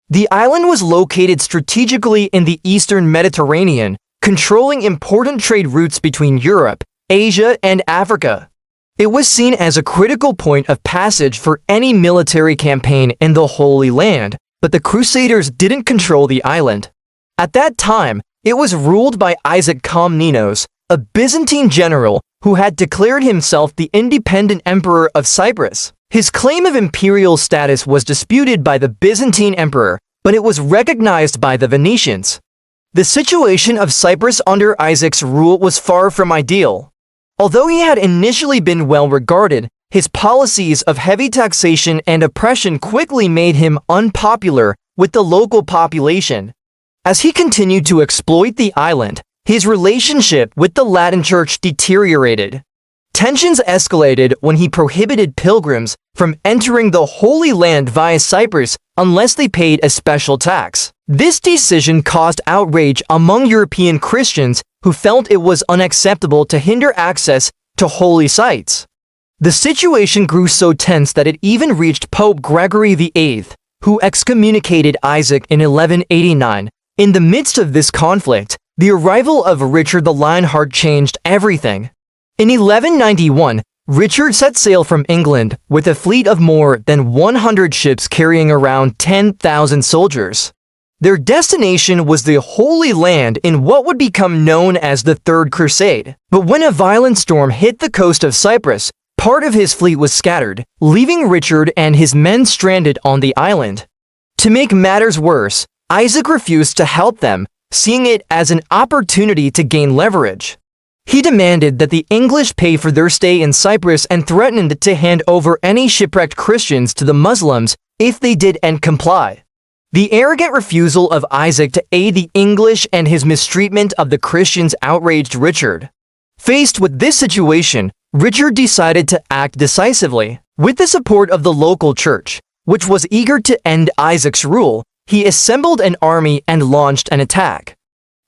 The island was located strategically in the eastern Mediterranean, controlling important trade routes between Europe, Asia, and Africa. It was seen as a critical point of passage for any military campaign in the Holy Land, but the Crusaders didn't control the island. At that time, it was ruled by Isaac Komnenos, a Byzantine general who had declared himself the independent emperor of Cyprus. His claim of imperial status was disputed by the Byzantine emperor, but it was recognized by the Venetians. The situation of Cyprus under Isaac's rule was far from ideal. Although he had initially been well regarded, his policies of heavy taxation and oppression quickly made him unpopular with the local population. As he continued to exploit the island, his relationship with the Latin Church deteriorated. Tensions escalated when he prohibited pilgrims from entering the Holy Land via Cyprus unless they paid a special tax. This decision caused outrage among European Christians who felt it was unacceptable to hinder access to holy sites. The situation grew so tense that it even reached Pope Gregory VIII, who excommunicated Isaac in 1189. In the midst of this conflict, the arrival of Richard the Lionheart changed everything. In 1191, Richard set sail from England with a fleet of more than 100 ships carrying around 10,000 soldiers. Their destination was the Holy Land in what would become known as the Third Crusade. But when a violent storm hit the coast of Cyprus, part of his fleet was scattered, leaving Richard and his men stranded on the island. To make matters worse, Isaac refused to help them, seeing it as an opportunity to gain leverage. He demanded that the English pay for their stay in Cyprus and threatened to hand over any shipwrecked Christians to the Muslims if they didn't comply. The arrogant refusal of Isaac to aid the English and his mistreatment of the Christians outraged Richard. Faced with this situation, Richard decided to act decisively. With the support of the local church, which was eager to end Isaac's rule, he assembled an army and launched an attack.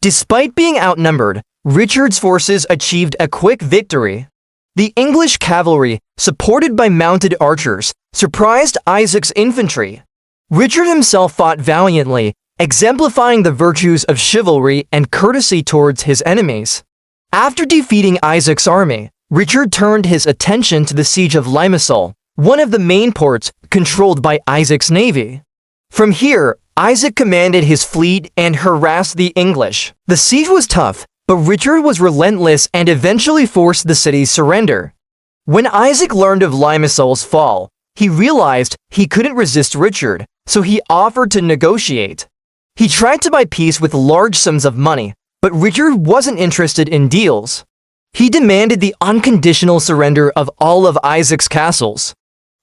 Despite being outnumbered, Richard's forces achieved a quick victory. The English cavalry, supported by mounted archers, surprised Isaac's infantry. Richard himself fought valiantly, exemplifying the virtues of chivalry and courtesy towards his enemies. After defeating Isaac's army, Richard turned his attention to the siege of Limassol, one of the main ports controlled by Isaac's navy. From here, Isaac commanded his fleet and harassed the English. The siege was tough, but Richard was relentless and eventually forced the city's surrender. When Isaac learned of Limassol's fall, he realized he couldn't resist Richard, so he offered to negotiate. He tried to buy peace with large sums of money, but Richard wasn't interested in deals. He demanded the unconditional surrender of all of Isaac's castles.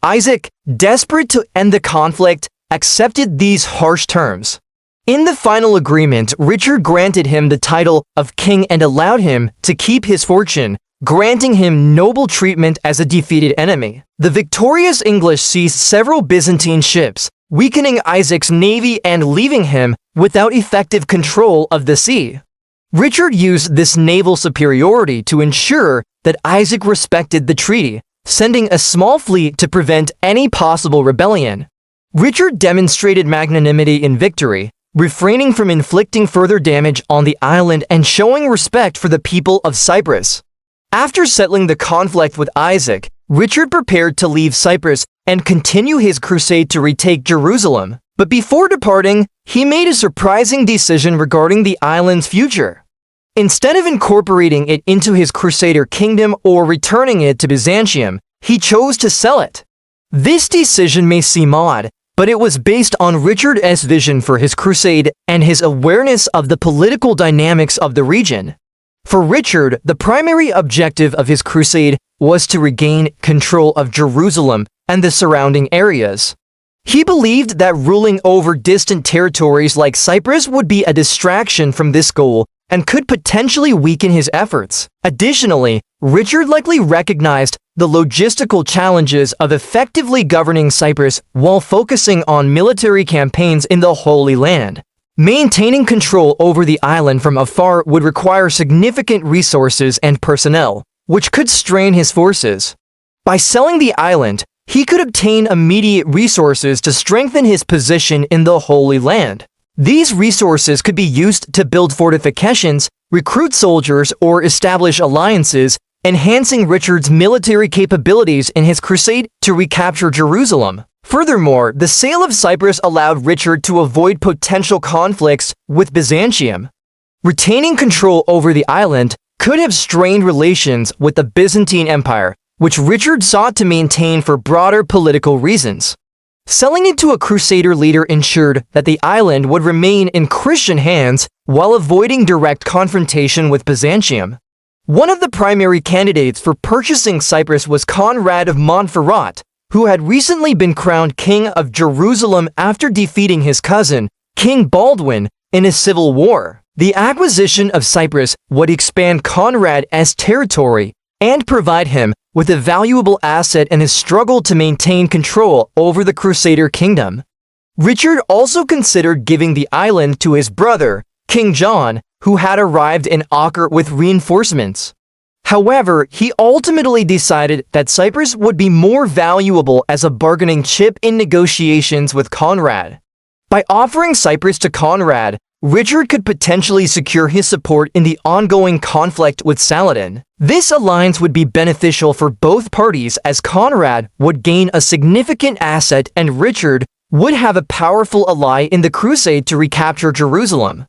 Isaac, desperate to end the conflict, accepted these harsh terms. In the final agreement, Richard granted him the title of king and allowed him to keep his fortune, granting him noble treatment as a defeated enemy. The victorious English seized several Byzantine ships, weakening Isaac's navy and leaving him without effective control of the sea. Richard used this naval superiority to ensure that Isaac respected the treaty, sending a small fleet to prevent any possible rebellion. Richard demonstrated magnanimity in victory, refraining from inflicting further damage on the island and showing respect for the people of Cyprus. After settling the conflict with Isaac, Richard prepared to leave Cyprus and continue his crusade to retake Jerusalem. But before departing, he made a surprising decision regarding the island's future. Instead of incorporating it into his Crusader kingdom or returning it to Byzantium, he chose to sell it. This decision may seem odd, but it was based on Richard's vision for his crusade and his awareness of the political dynamics of the region. For Richard, the primary objective of his crusade was to regain control of Jerusalem and the surrounding areas. He believed that ruling over distant territories like Cyprus would be a distraction from this goal and could potentially weaken his efforts. Additionally, Richard likely recognized the logistical challenges of effectively governing Cyprus while focusing on military campaigns in the Holy Land. Maintaining control over the island from afar would require significant resources and personnel, which could strain his forces. By selling the island, he could obtain immediate resources to strengthen his position in the Holy Land. These resources could be used to build fortifications, recruit soldiers, or establish alliances, enhancing Richard's military capabilities in his crusade to recapture Jerusalem. Furthermore, the sale of Cyprus allowed Richard to avoid potential conflicts with Byzantium. Retaining control over the island could have strained relations with the Byzantine Empire, which Richard sought to maintain for broader political reasons. Selling it to a Crusader leader ensured that the island would remain in Christian hands while avoiding direct confrontation with Byzantium. One of the primary candidates for purchasing Cyprus was Conrad of Montferrat, who had recently been crowned King of Jerusalem after defeating his cousin, King Baldwin, in a civil war. The acquisition of Cyprus would expand Conrad's territory and provide him with a valuable asset in his struggle to maintain control over the Crusader kingdom. Richard also considered giving the island to his brother, King John, who had arrived in Acre with reinforcements. However, he ultimately decided that Cyprus would be more valuable as a bargaining chip in negotiations with Conrad. By offering Cyprus to Conrad, Richard could potentially secure his support in the ongoing conflict with Saladin. This alliance would be beneficial for both parties as Conrad would gain a significant asset and Richard would have a powerful ally in the crusade to recapture Jerusalem.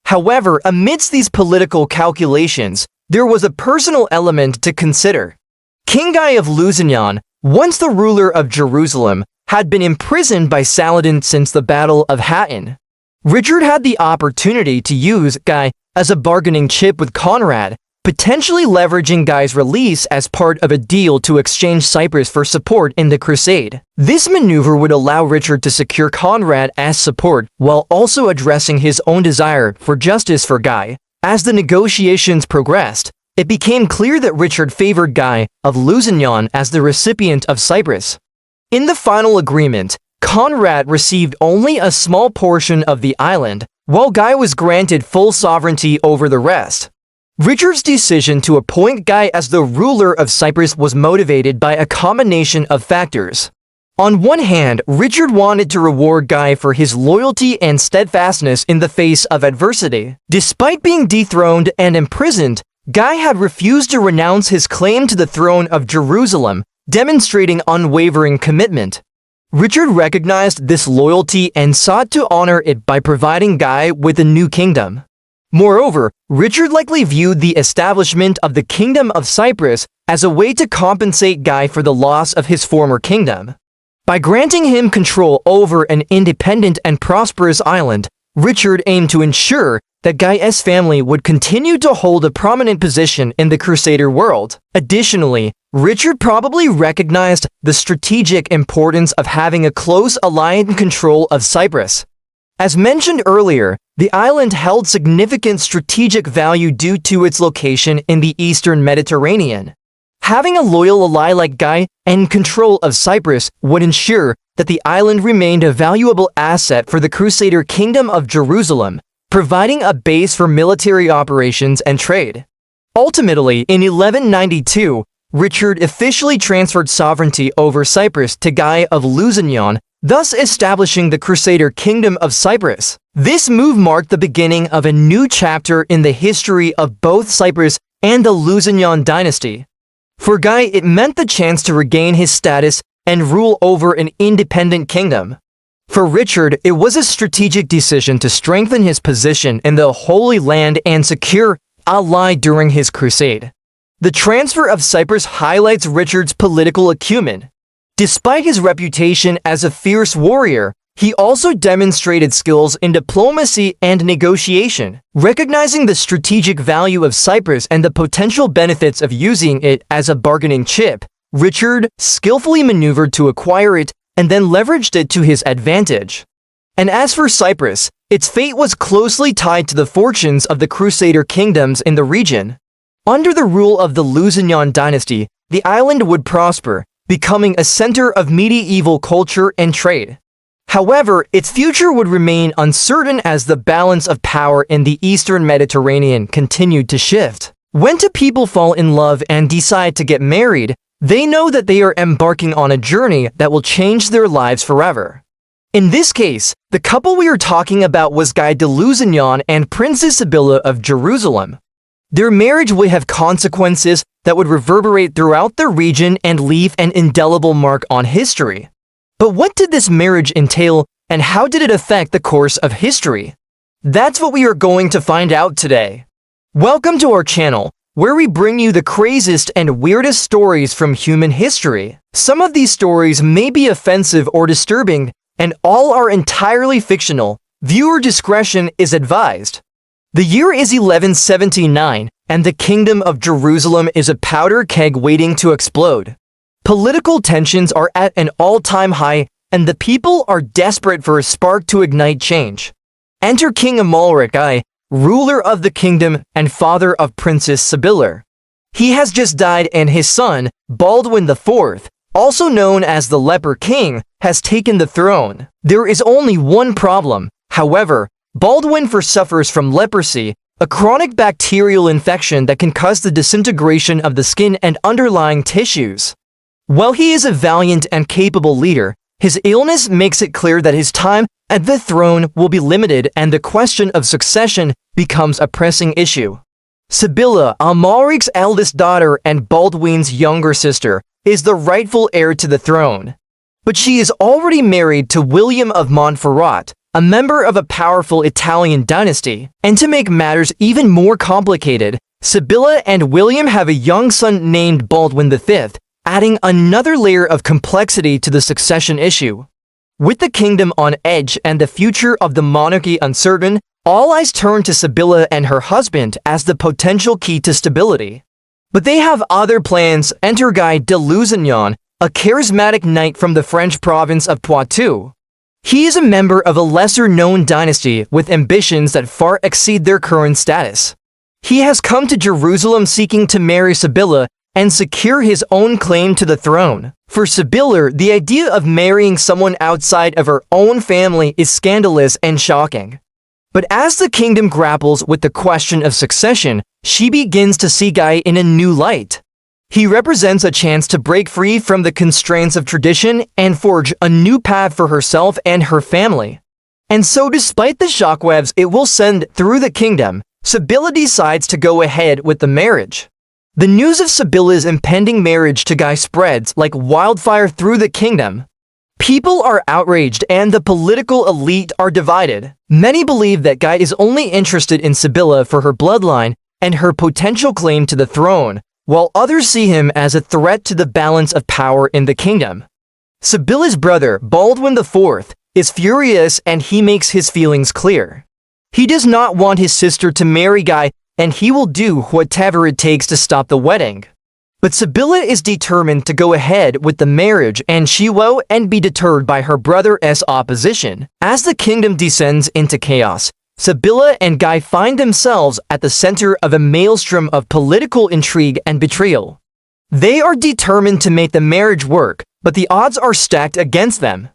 However, amidst these political calculations, there was a personal element to consider. King Guy of Lusignan, once the ruler of Jerusalem, had been imprisoned by Saladin since the Battle of Hattin. Richard had the opportunity to use Guy as a bargaining chip with Conrad, potentially leveraging Guy's release as part of a deal to exchange Cyprus for support in the crusade. This maneuver would allow Richard to secure Conrad as support while also addressing his own desire for justice for Guy. As the negotiations progressed, it became clear that Richard favored Guy of Lusignan as the recipient of Cyprus. In the final agreement, Conrad received only a small portion of the island, while Guy was granted full sovereignty over the rest. Richard's decision to appoint Guy as the ruler of Cyprus was motivated by a combination of factors. On one hand, Richard wanted to reward Guy for his loyalty and steadfastness in the face of adversity. Despite being dethroned and imprisoned, Guy had refused to renounce his claim to the throne of Jerusalem, demonstrating unwavering commitment. Richard recognized this loyalty and sought to honor it by providing Guy with a new kingdom. Moreover, Richard likely viewed the establishment of the Kingdom of Cyprus as a way to compensate Guy for the loss of his former kingdom. By granting him control over an independent and prosperous island, Richard aimed to ensure that Guy's family would continue to hold a prominent position in the Crusader world. Additionally, Richard probably recognized the strategic importance of having a close allied control of Cyprus. As mentioned earlier, the island held significant strategic value due to its location in the eastern Mediterranean. Having a loyal ally like Guy and control of Cyprus would ensure that the island remained a valuable asset for the Crusader Kingdom of Jerusalem, providing a base for military operations and trade. Ultimately, in 1192, Richard officially transferred sovereignty over Cyprus to Guy of Lusignan, thus establishing the Crusader Kingdom of Cyprus. This move marked the beginning of a new chapter in the history of both Cyprus and the Lusignan dynasty. For Guy, it meant the chance to regain his status and rule over an independent kingdom. For Richard, it was a strategic decision to strengthen his position in the Holy Land and secure ally during his crusade. The transfer of Cyprus highlights Richard's political acumen. Despite his reputation as a fierce warrior, he also demonstrated skills in diplomacy and negotiation. Recognizing the strategic value of Cyprus and the potential benefits of using it as a bargaining chip, Richard skillfully maneuvered to acquire it and then leveraged it to his advantage. And as for Cyprus, its fate was closely tied to the fortunes of the Crusader kingdoms in the region. Under the rule of the Lusignan dynasty, the island would prosper, becoming a center of medieval culture and trade. However, its future would remain uncertain as the balance of power in the eastern Mediterranean continued to shift. When two people fall in love and decide to get married, they know that they are embarking on a journey that will change their lives forever. In this case, the couple we are talking about was Guy de Lusignan and Princess Sibylla of Jerusalem. Their marriage would have consequences that would reverberate throughout the region and leave an indelible mark on history. But what did this marriage entail, and how did it affect the course of history? That's what we are going to find out today. Welcome to our channel, where we bring you the craziest and weirdest stories from human history. Some of these stories may be offensive or disturbing, and all are entirely fictional. Viewer discretion is advised. The year is 1179, and the Kingdom of Jerusalem is a powder keg waiting to explode. Political tensions are at an all-time high, and the people are desperate for a spark to ignite change. Enter King Amalric, ruler of the kingdom and father of Princess Sibylla. He has just died, and his son, Baldwin IV, also known as the Leper King, has taken the throne. There is only one problem, however. Baldwin IV suffers from leprosy, a chronic bacterial infection that can cause the disintegration of the skin and underlying tissues. While he is a valiant and capable leader, his illness makes it clear that his time at the throne will be limited, and the question of succession becomes a pressing issue. Sibylla, Amalric's eldest daughter and Baldwin's younger sister, is the rightful heir to the throne. But she is already married to William of Montferrat, a member of a powerful Italian dynasty. And to make matters even more complicated, Sibylla and William have a young son named Baldwin V, adding another layer of complexity to the succession issue. With the kingdom on edge and the future of the monarchy uncertain, all eyes turn to Sibylla and her husband as the potential key to stability. But they have other plans. Enter Guy de Lusignan, a charismatic knight from the French province of Poitou. He is a member of a lesser-known dynasty with ambitions that far exceed their current status. He has come to Jerusalem seeking to marry Sibylla and secure his own claim to the throne. For Sibylla, the idea of marrying someone outside of her own family is scandalous and shocking. But as the kingdom grapples with the question of succession, she begins to see Guy in a new light. He represents a chance to break free from the constraints of tradition and forge a new path for herself and her family. And so, despite the shockwaves it will send through the kingdom, Sibylla decides to go ahead with the marriage. The news of Sibylla's impending marriage to Guy spreads like wildfire through the kingdom. People are outraged and the political elite are divided. Many believe that Guy is only interested in Sibylla for her bloodline and her potential claim to the throne, while others see him as a threat to the balance of power in the kingdom. Sibylla's brother, Baldwin IV, is furious, and he makes his feelings clear. He does not want his sister to marry Guy, and he will do whatever it takes to stop the wedding. But Sibylla is determined to go ahead with the marriage, and she won't be deterred by her brother's opposition. As the kingdom descends into chaos, Sibylla and Guy find themselves at the center of a maelstrom of political intrigue and betrayal. They are determined to make the marriage work, but the odds are stacked against them.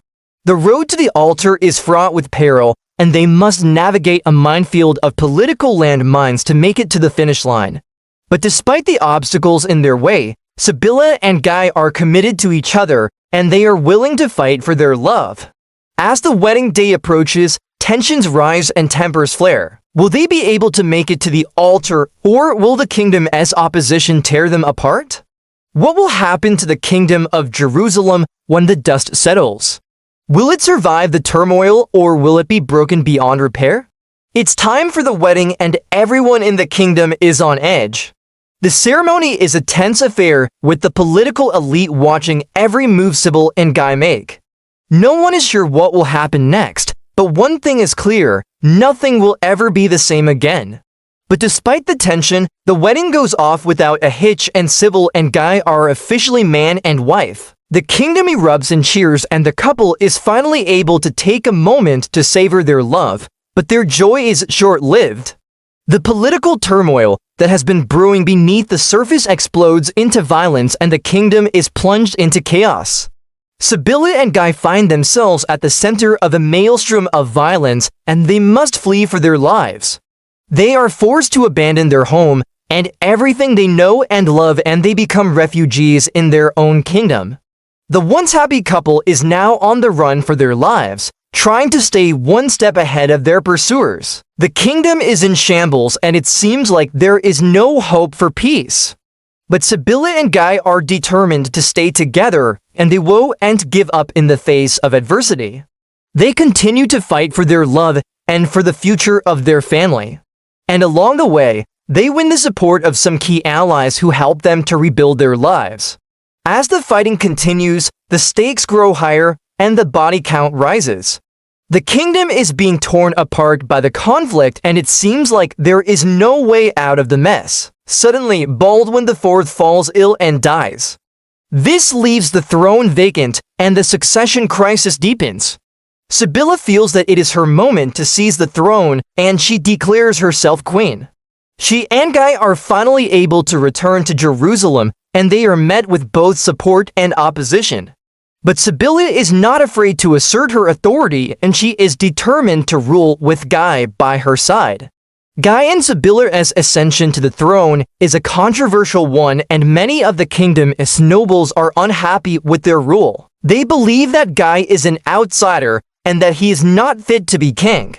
The road to the altar is fraught with peril, and they must navigate a minefield of political landmines to make it to the finish line. But despite the obstacles in their way, Sibylla and Guy are committed to each other, and they are willing to fight for their love. As the wedding day approaches, tensions rise and tempers flare. Will they be able to make it to the altar, or will the kingdom's opposition tear them apart? What will happen to the Kingdom of Jerusalem when the dust settles? Will it survive the turmoil, or will it be broken beyond repair? It's time for the wedding and everyone in the kingdom is on edge. The ceremony is a tense affair with the political elite watching every move Sibylla and Guy make. No one is sure what will happen next, but one thing is clear, nothing will ever be the same again. But despite the tension, the wedding goes off without a hitch and Sibylla and Guy are officially man and wife. The kingdom erupts in cheers and the couple is finally able to take a moment to savor their love, but their joy is short-lived. The political turmoil that has been brewing beneath the surface explodes into violence and the kingdom is plunged into chaos. Sibylla and Guy find themselves at the center of a maelstrom of violence and they must flee for their lives. They are forced to abandon their home and everything they know and love and they become refugees in their own kingdom. The once happy couple is now on the run for their lives, trying to stay one step ahead of their pursuers. The kingdom is in shambles and it seems like there is no hope for peace. But Sibylla and Guy are determined to stay together and they won't give up in the face of adversity. They continue to fight for their love and for the future of their family. And along the way, they win the support of some key allies who help them to rebuild their lives. As the fighting continues, the stakes grow higher and the body count rises. The kingdom is being torn apart by the conflict and it seems like there is no way out of the mess. Suddenly, Baldwin IV falls ill and dies. This leaves the throne vacant and the succession crisis deepens. Sibylla feels that it is her moment to seize the throne and she declares herself queen. She and Guy are finally able to return to Jerusalem and they are met with both support and opposition. But Sibylla is not afraid to assert her authority and she is determined to rule with Guy by her side. Guy and Sibylla's ascension to the throne is a controversial one and many of the kingdom's nobles are unhappy with their rule. They believe that Guy is an outsider and that he is not fit to be king.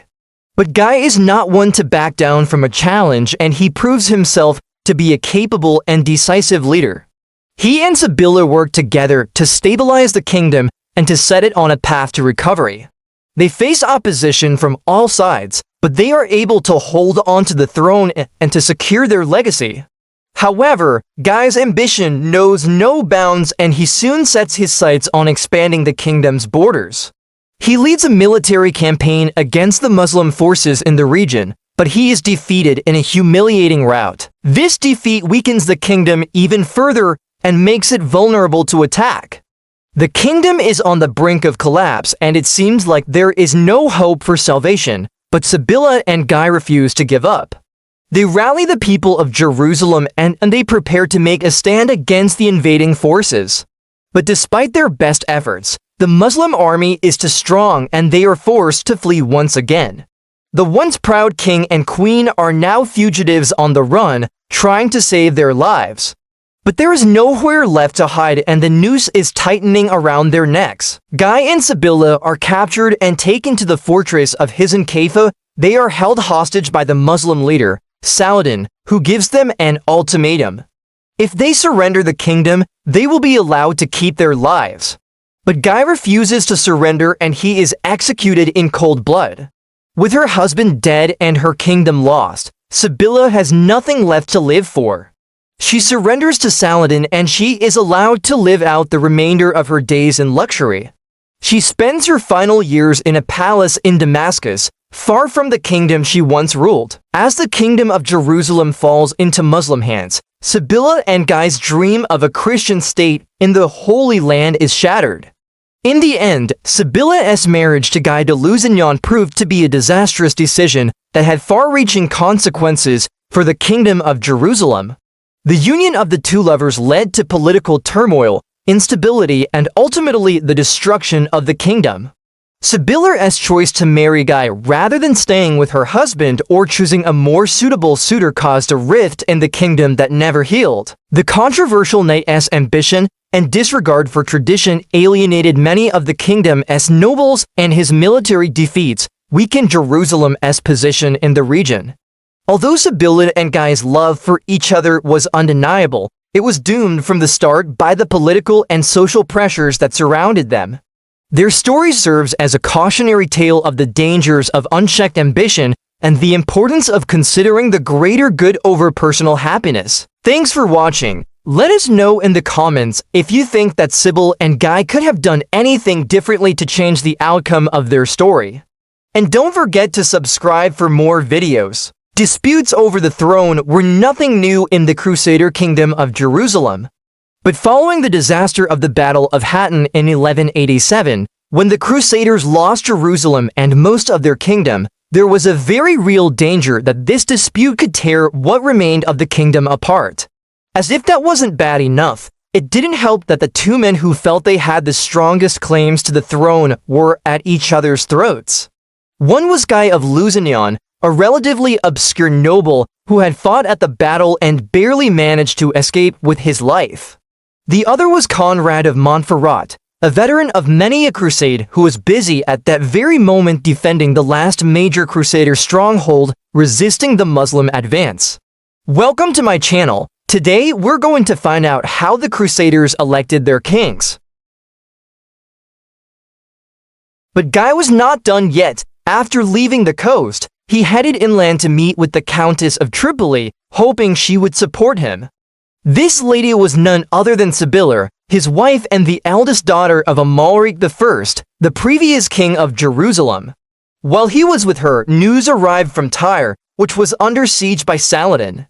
But Guy is not one to back down from a challenge and he proves himself to be a capable and decisive leader. He and Sibylla work together to stabilize the kingdom and to set it on a path to recovery. They face opposition from all sides, but they are able to hold on to the throne and to secure their legacy. However, Guy's ambition knows no bounds and he soon sets his sights on expanding the kingdom's borders. He leads a military campaign against the Muslim forces in the region, but he is defeated in a humiliating rout. This defeat weakens the kingdom even further and makes it vulnerable to attack. The kingdom is on the brink of collapse and it seems like there is no hope for salvation, but Sibylla and Guy refuse to give up. They rally the people of Jerusalem and they prepare to make a stand against the invading forces. But despite their best efforts, the Muslim army is too strong and they are forced to flee once again. The once proud king and queen are now fugitives on the run, trying to save their lives. But there is nowhere left to hide and the noose is tightening around their necks. Guy and Sibylla are captured and taken to the fortress of Hisan Kaifa. They are held hostage by the Muslim leader, Saladin, who gives them an ultimatum. If they surrender the kingdom, they will be allowed to keep their lives. But Guy refuses to surrender and he is executed in cold blood. With her husband dead and her kingdom lost, Sibylla has nothing left to live for. She surrenders to Saladin and she is allowed to live out the remainder of her days in luxury. She spends her final years in a palace in Damascus, far from the kingdom she once ruled. As the kingdom of Jerusalem falls into Muslim hands, Sibylla and Guy's dream of a Christian state in the Holy Land is shattered. In the end, Sibylla's marriage to Guy de Lusignan proved to be a disastrous decision that had far-reaching consequences for the kingdom of Jerusalem. The union of the two lovers led to political turmoil, instability, and ultimately the destruction of the kingdom. Sibylla's choice to marry Guy rather than staying with her husband or choosing a more suitable suitor caused a rift in the kingdom that never healed. The controversial knight's ambition and disregard for tradition alienated many of the kingdom's nobles, and his military defeats weakened Jerusalem's position in the region. Although Sibylla and Guy's love for each other was undeniable, it was doomed from the start by the political and social pressures that surrounded them. Their story serves as a cautionary tale of the dangers of unchecked ambition and the importance of considering the greater good over personal happiness. Thanks for watching. Let us know in the comments if you think that Sibylla and Guy could have done anything differently to change the outcome of their story. And don't forget to subscribe for more videos. Disputes over the throne were nothing new in the Crusader Kingdom of Jerusalem. But following the disaster of the Battle of Hattin in 1187, when the Crusaders lost Jerusalem and most of their kingdom, there was a very real danger that this dispute could tear what remained of the kingdom apart. As if that wasn't bad enough, it didn't help that the two men who felt they had the strongest claims to the throne were at each other's throats. One was Guy of Lusignan, a relatively obscure noble who had fought at the battle and barely managed to escape with his life. The other was Conrad of Montferrat, a veteran of many a crusade who was busy at that very moment defending the last major Crusader stronghold, resisting the Muslim advance. Welcome to my channel. Today, we're going to find out how the Crusaders elected their kings. But Guy was not done yet. After leaving the coast, he headed inland to meet with the Countess of Tripoli, hoping she would support him. This lady was none other than Sibylla, his wife and the eldest daughter of Amalric I, the previous king of Jerusalem. While he was with her, news arrived from Tyre, which was under siege by Saladin.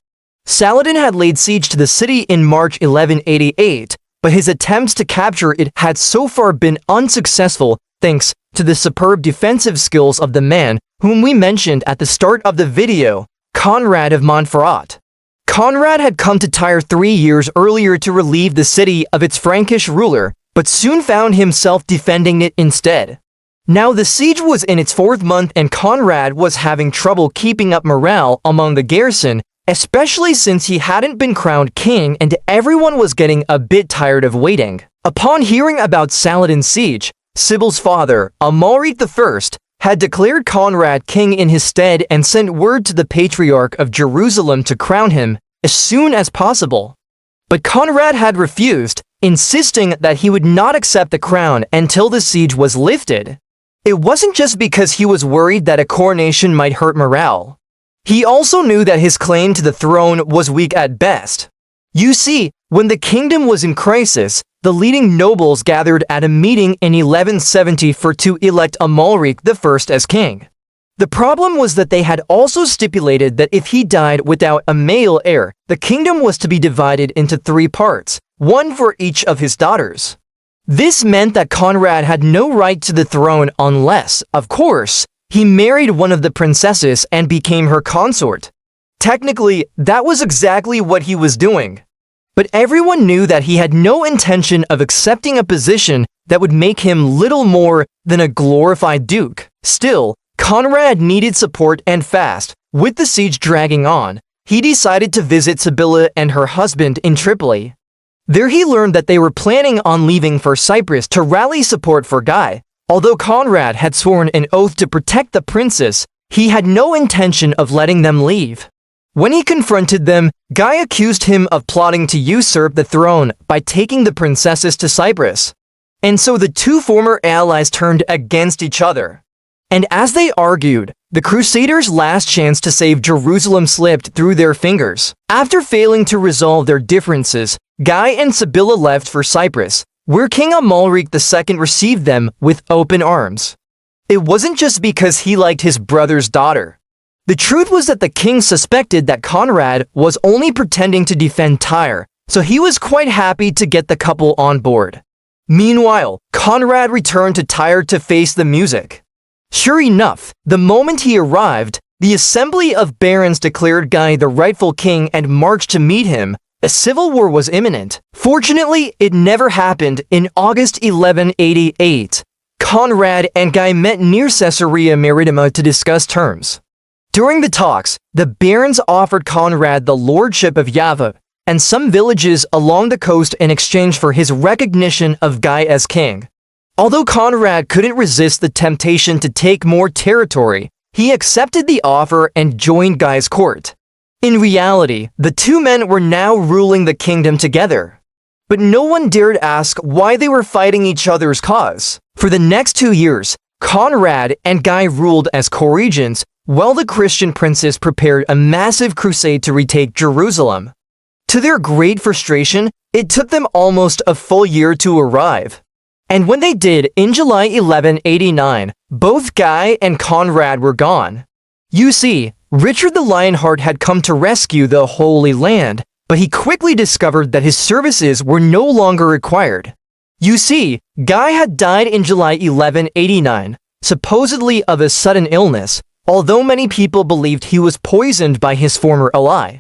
Saladin had laid siege to the city in March 1188, but his attempts to capture it had so far been unsuccessful thanks to the superb defensive skills of the man whom we mentioned at the start of the video, Conrad of Montferrat. Conrad had come to Tyre 3 years earlier to relieve the city of its Frankish ruler, but soon found himself defending it instead. Now the siege was in its 4th month and Conrad was having trouble keeping up morale among the garrison, especially since he hadn't been crowned king and everyone was getting a bit tired of waiting. Upon hearing about Saladin's siege, Sibylla's father, Amalric I, had declared Conrad king in his stead and sent word to the Patriarch of Jerusalem to crown him as soon as possible. But Conrad had refused, insisting that he would not accept the crown until the siege was lifted. It wasn't just because he was worried that a coronation might hurt morale. He also knew that his claim to the throne was weak at best. You see, when the kingdom was in crisis, the leading nobles gathered at a meeting in 1170 to elect Amalric I as king. The problem was that they had also stipulated that if he died without a male heir, the kingdom was to be divided into 3 parts, one for each of his daughters. This meant that Conrad had no right to the throne unless, of course, he married one of the princesses and became her consort. Technically, that was exactly what he was doing. But everyone knew that he had no intention of accepting a position that would make him little more than a glorified duke. Still, Conrad needed support and fast. With the siege dragging on, he decided to visit Sibylla and her husband in Tripoli. There he learned that they were planning on leaving for Cyprus to rally support for Guy. Although Conrad had sworn an oath to protect the princess, he had no intention of letting them leave. When he confronted them, Guy accused him of plotting to usurp the throne by taking the princesses to Cyprus. And so the two former allies turned against each other. And as they argued, the Crusaders' last chance to save Jerusalem slipped through their fingers. After failing to resolve their differences, Guy and Sibylla left for Cyprus, where King Amalric II received them with open arms. It wasn't just because he liked his brother's daughter. The truth was that the king suspected that Conrad was only pretending to defend Tyre, so he was quite happy to get the couple on board. Meanwhile, Conrad returned to Tyre to face the music. Sure enough, the moment he arrived, the assembly of barons declared Guy the rightful king and marched to meet him. A civil war was imminent. Fortunately, it never happened. In August 1188, Conrad and Guy met near Caesarea Maritima to discuss terms. During the talks, the barons offered Conrad the lordship of Java and some villages along the coast in exchange for his recognition of Guy as king. Although Conrad couldn't resist the temptation to take more territory, he accepted the offer and joined Guy's court. In reality, the two men were now ruling the kingdom together. But no one dared ask why they were fighting each other's cause. For the next 2 years, Conrad and Guy ruled as co-regents, while the Christian princes prepared a massive crusade to retake Jerusalem. To their great frustration, it took them almost a full year to arrive. And when they did, in July 1189, both Guy and Conrad were gone. You see, Richard the Lionheart had come to rescue the Holy Land, but he quickly discovered that his services were no longer required. You see, Guy had died in July 1189, supposedly of a sudden illness, although many people believed he was poisoned by his former ally.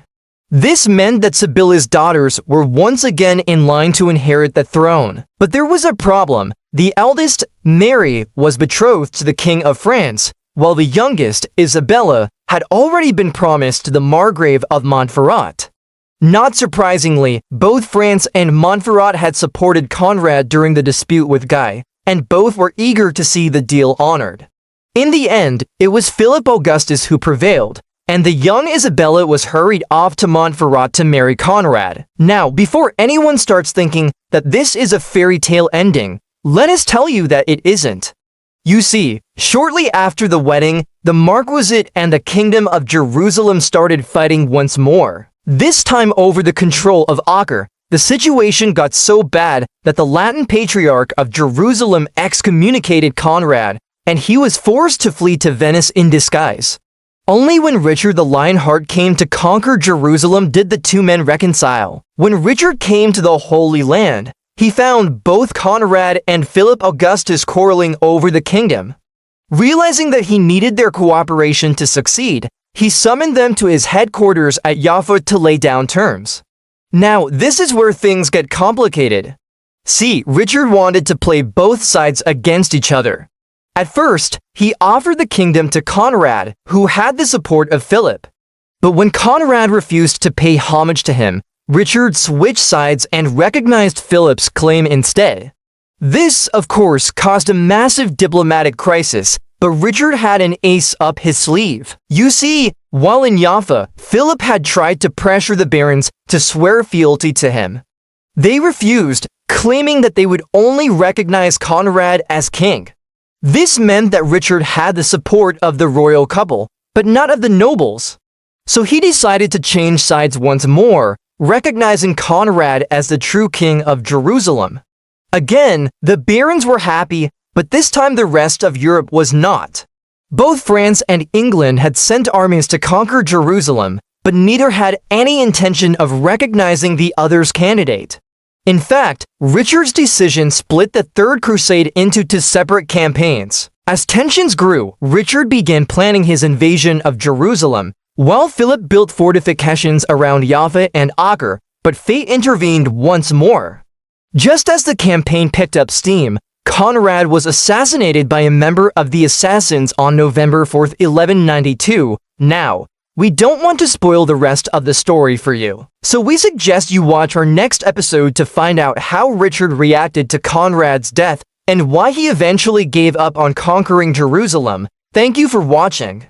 This meant that Sibylla's daughters were once again in line to inherit the throne. But there was a problem. The eldest, Mary, was betrothed to the King of France, while the youngest, Isabella, had already been promised to the Margrave of Montferrat. Not surprisingly, both France and Montferrat had supported Conrad during the dispute with Guy, and both were eager to see the deal honored. In the end, it was Philip Augustus who prevailed, and the young Isabella was hurried off to Montferrat to marry Conrad. Now, before anyone starts thinking that this is a fairy tale ending, let us tell you that it isn't. You see, shortly after the wedding, the Marquisate and the Kingdom of Jerusalem started fighting once more. This time over the control of Acre. The situation got so bad that the Latin Patriarch of Jerusalem excommunicated Conrad, and he was forced to flee to Venice in disguise. Only when Richard the Lionheart came to conquer Jerusalem did the two men reconcile. When Richard came to the Holy Land, he found both Conrad and Philip Augustus quarreling over the kingdom. Realizing that he needed their cooperation to succeed, he summoned them to his headquarters at Jaffa to lay down terms. Now, this is where things get complicated. See, Richard wanted to play both sides against each other. At first, he offered the kingdom to Conrad, who had the support of Philip. But when Conrad refused to pay homage to him, Richard switched sides and recognized Philip's claim instead. This, of course, caused a massive diplomatic crisis, but Richard had an ace up his sleeve. You see, while in Jaffa, Philip had tried to pressure the barons to swear fealty to him. They refused, claiming that they would only recognize Conrad as king. This meant that Richard had the support of the royal couple, but not of the nobles. So he decided to change sides once more, recognizing Conrad as the true king of Jerusalem. Again, the barons were happy, but this time the rest of Europe was not. Both France and England had sent armies to conquer Jerusalem, but neither had any intention of recognizing the other's candidate. In fact, Richard's decision split the Third Crusade into two separate campaigns. As tensions grew, Richard began planning his invasion of Jerusalem, while Philip built fortifications around Jaffa and Acre, but fate intervened once more. Just as the campaign picked up steam, Conrad was assassinated by a member of the assassins on November 4, 1192. Now, we don't want to spoil the rest of the story for you, so we suggest you watch our next episode to find out how Richard reacted to Conrad's death and why he eventually gave up on conquering Jerusalem. Thank you for watching.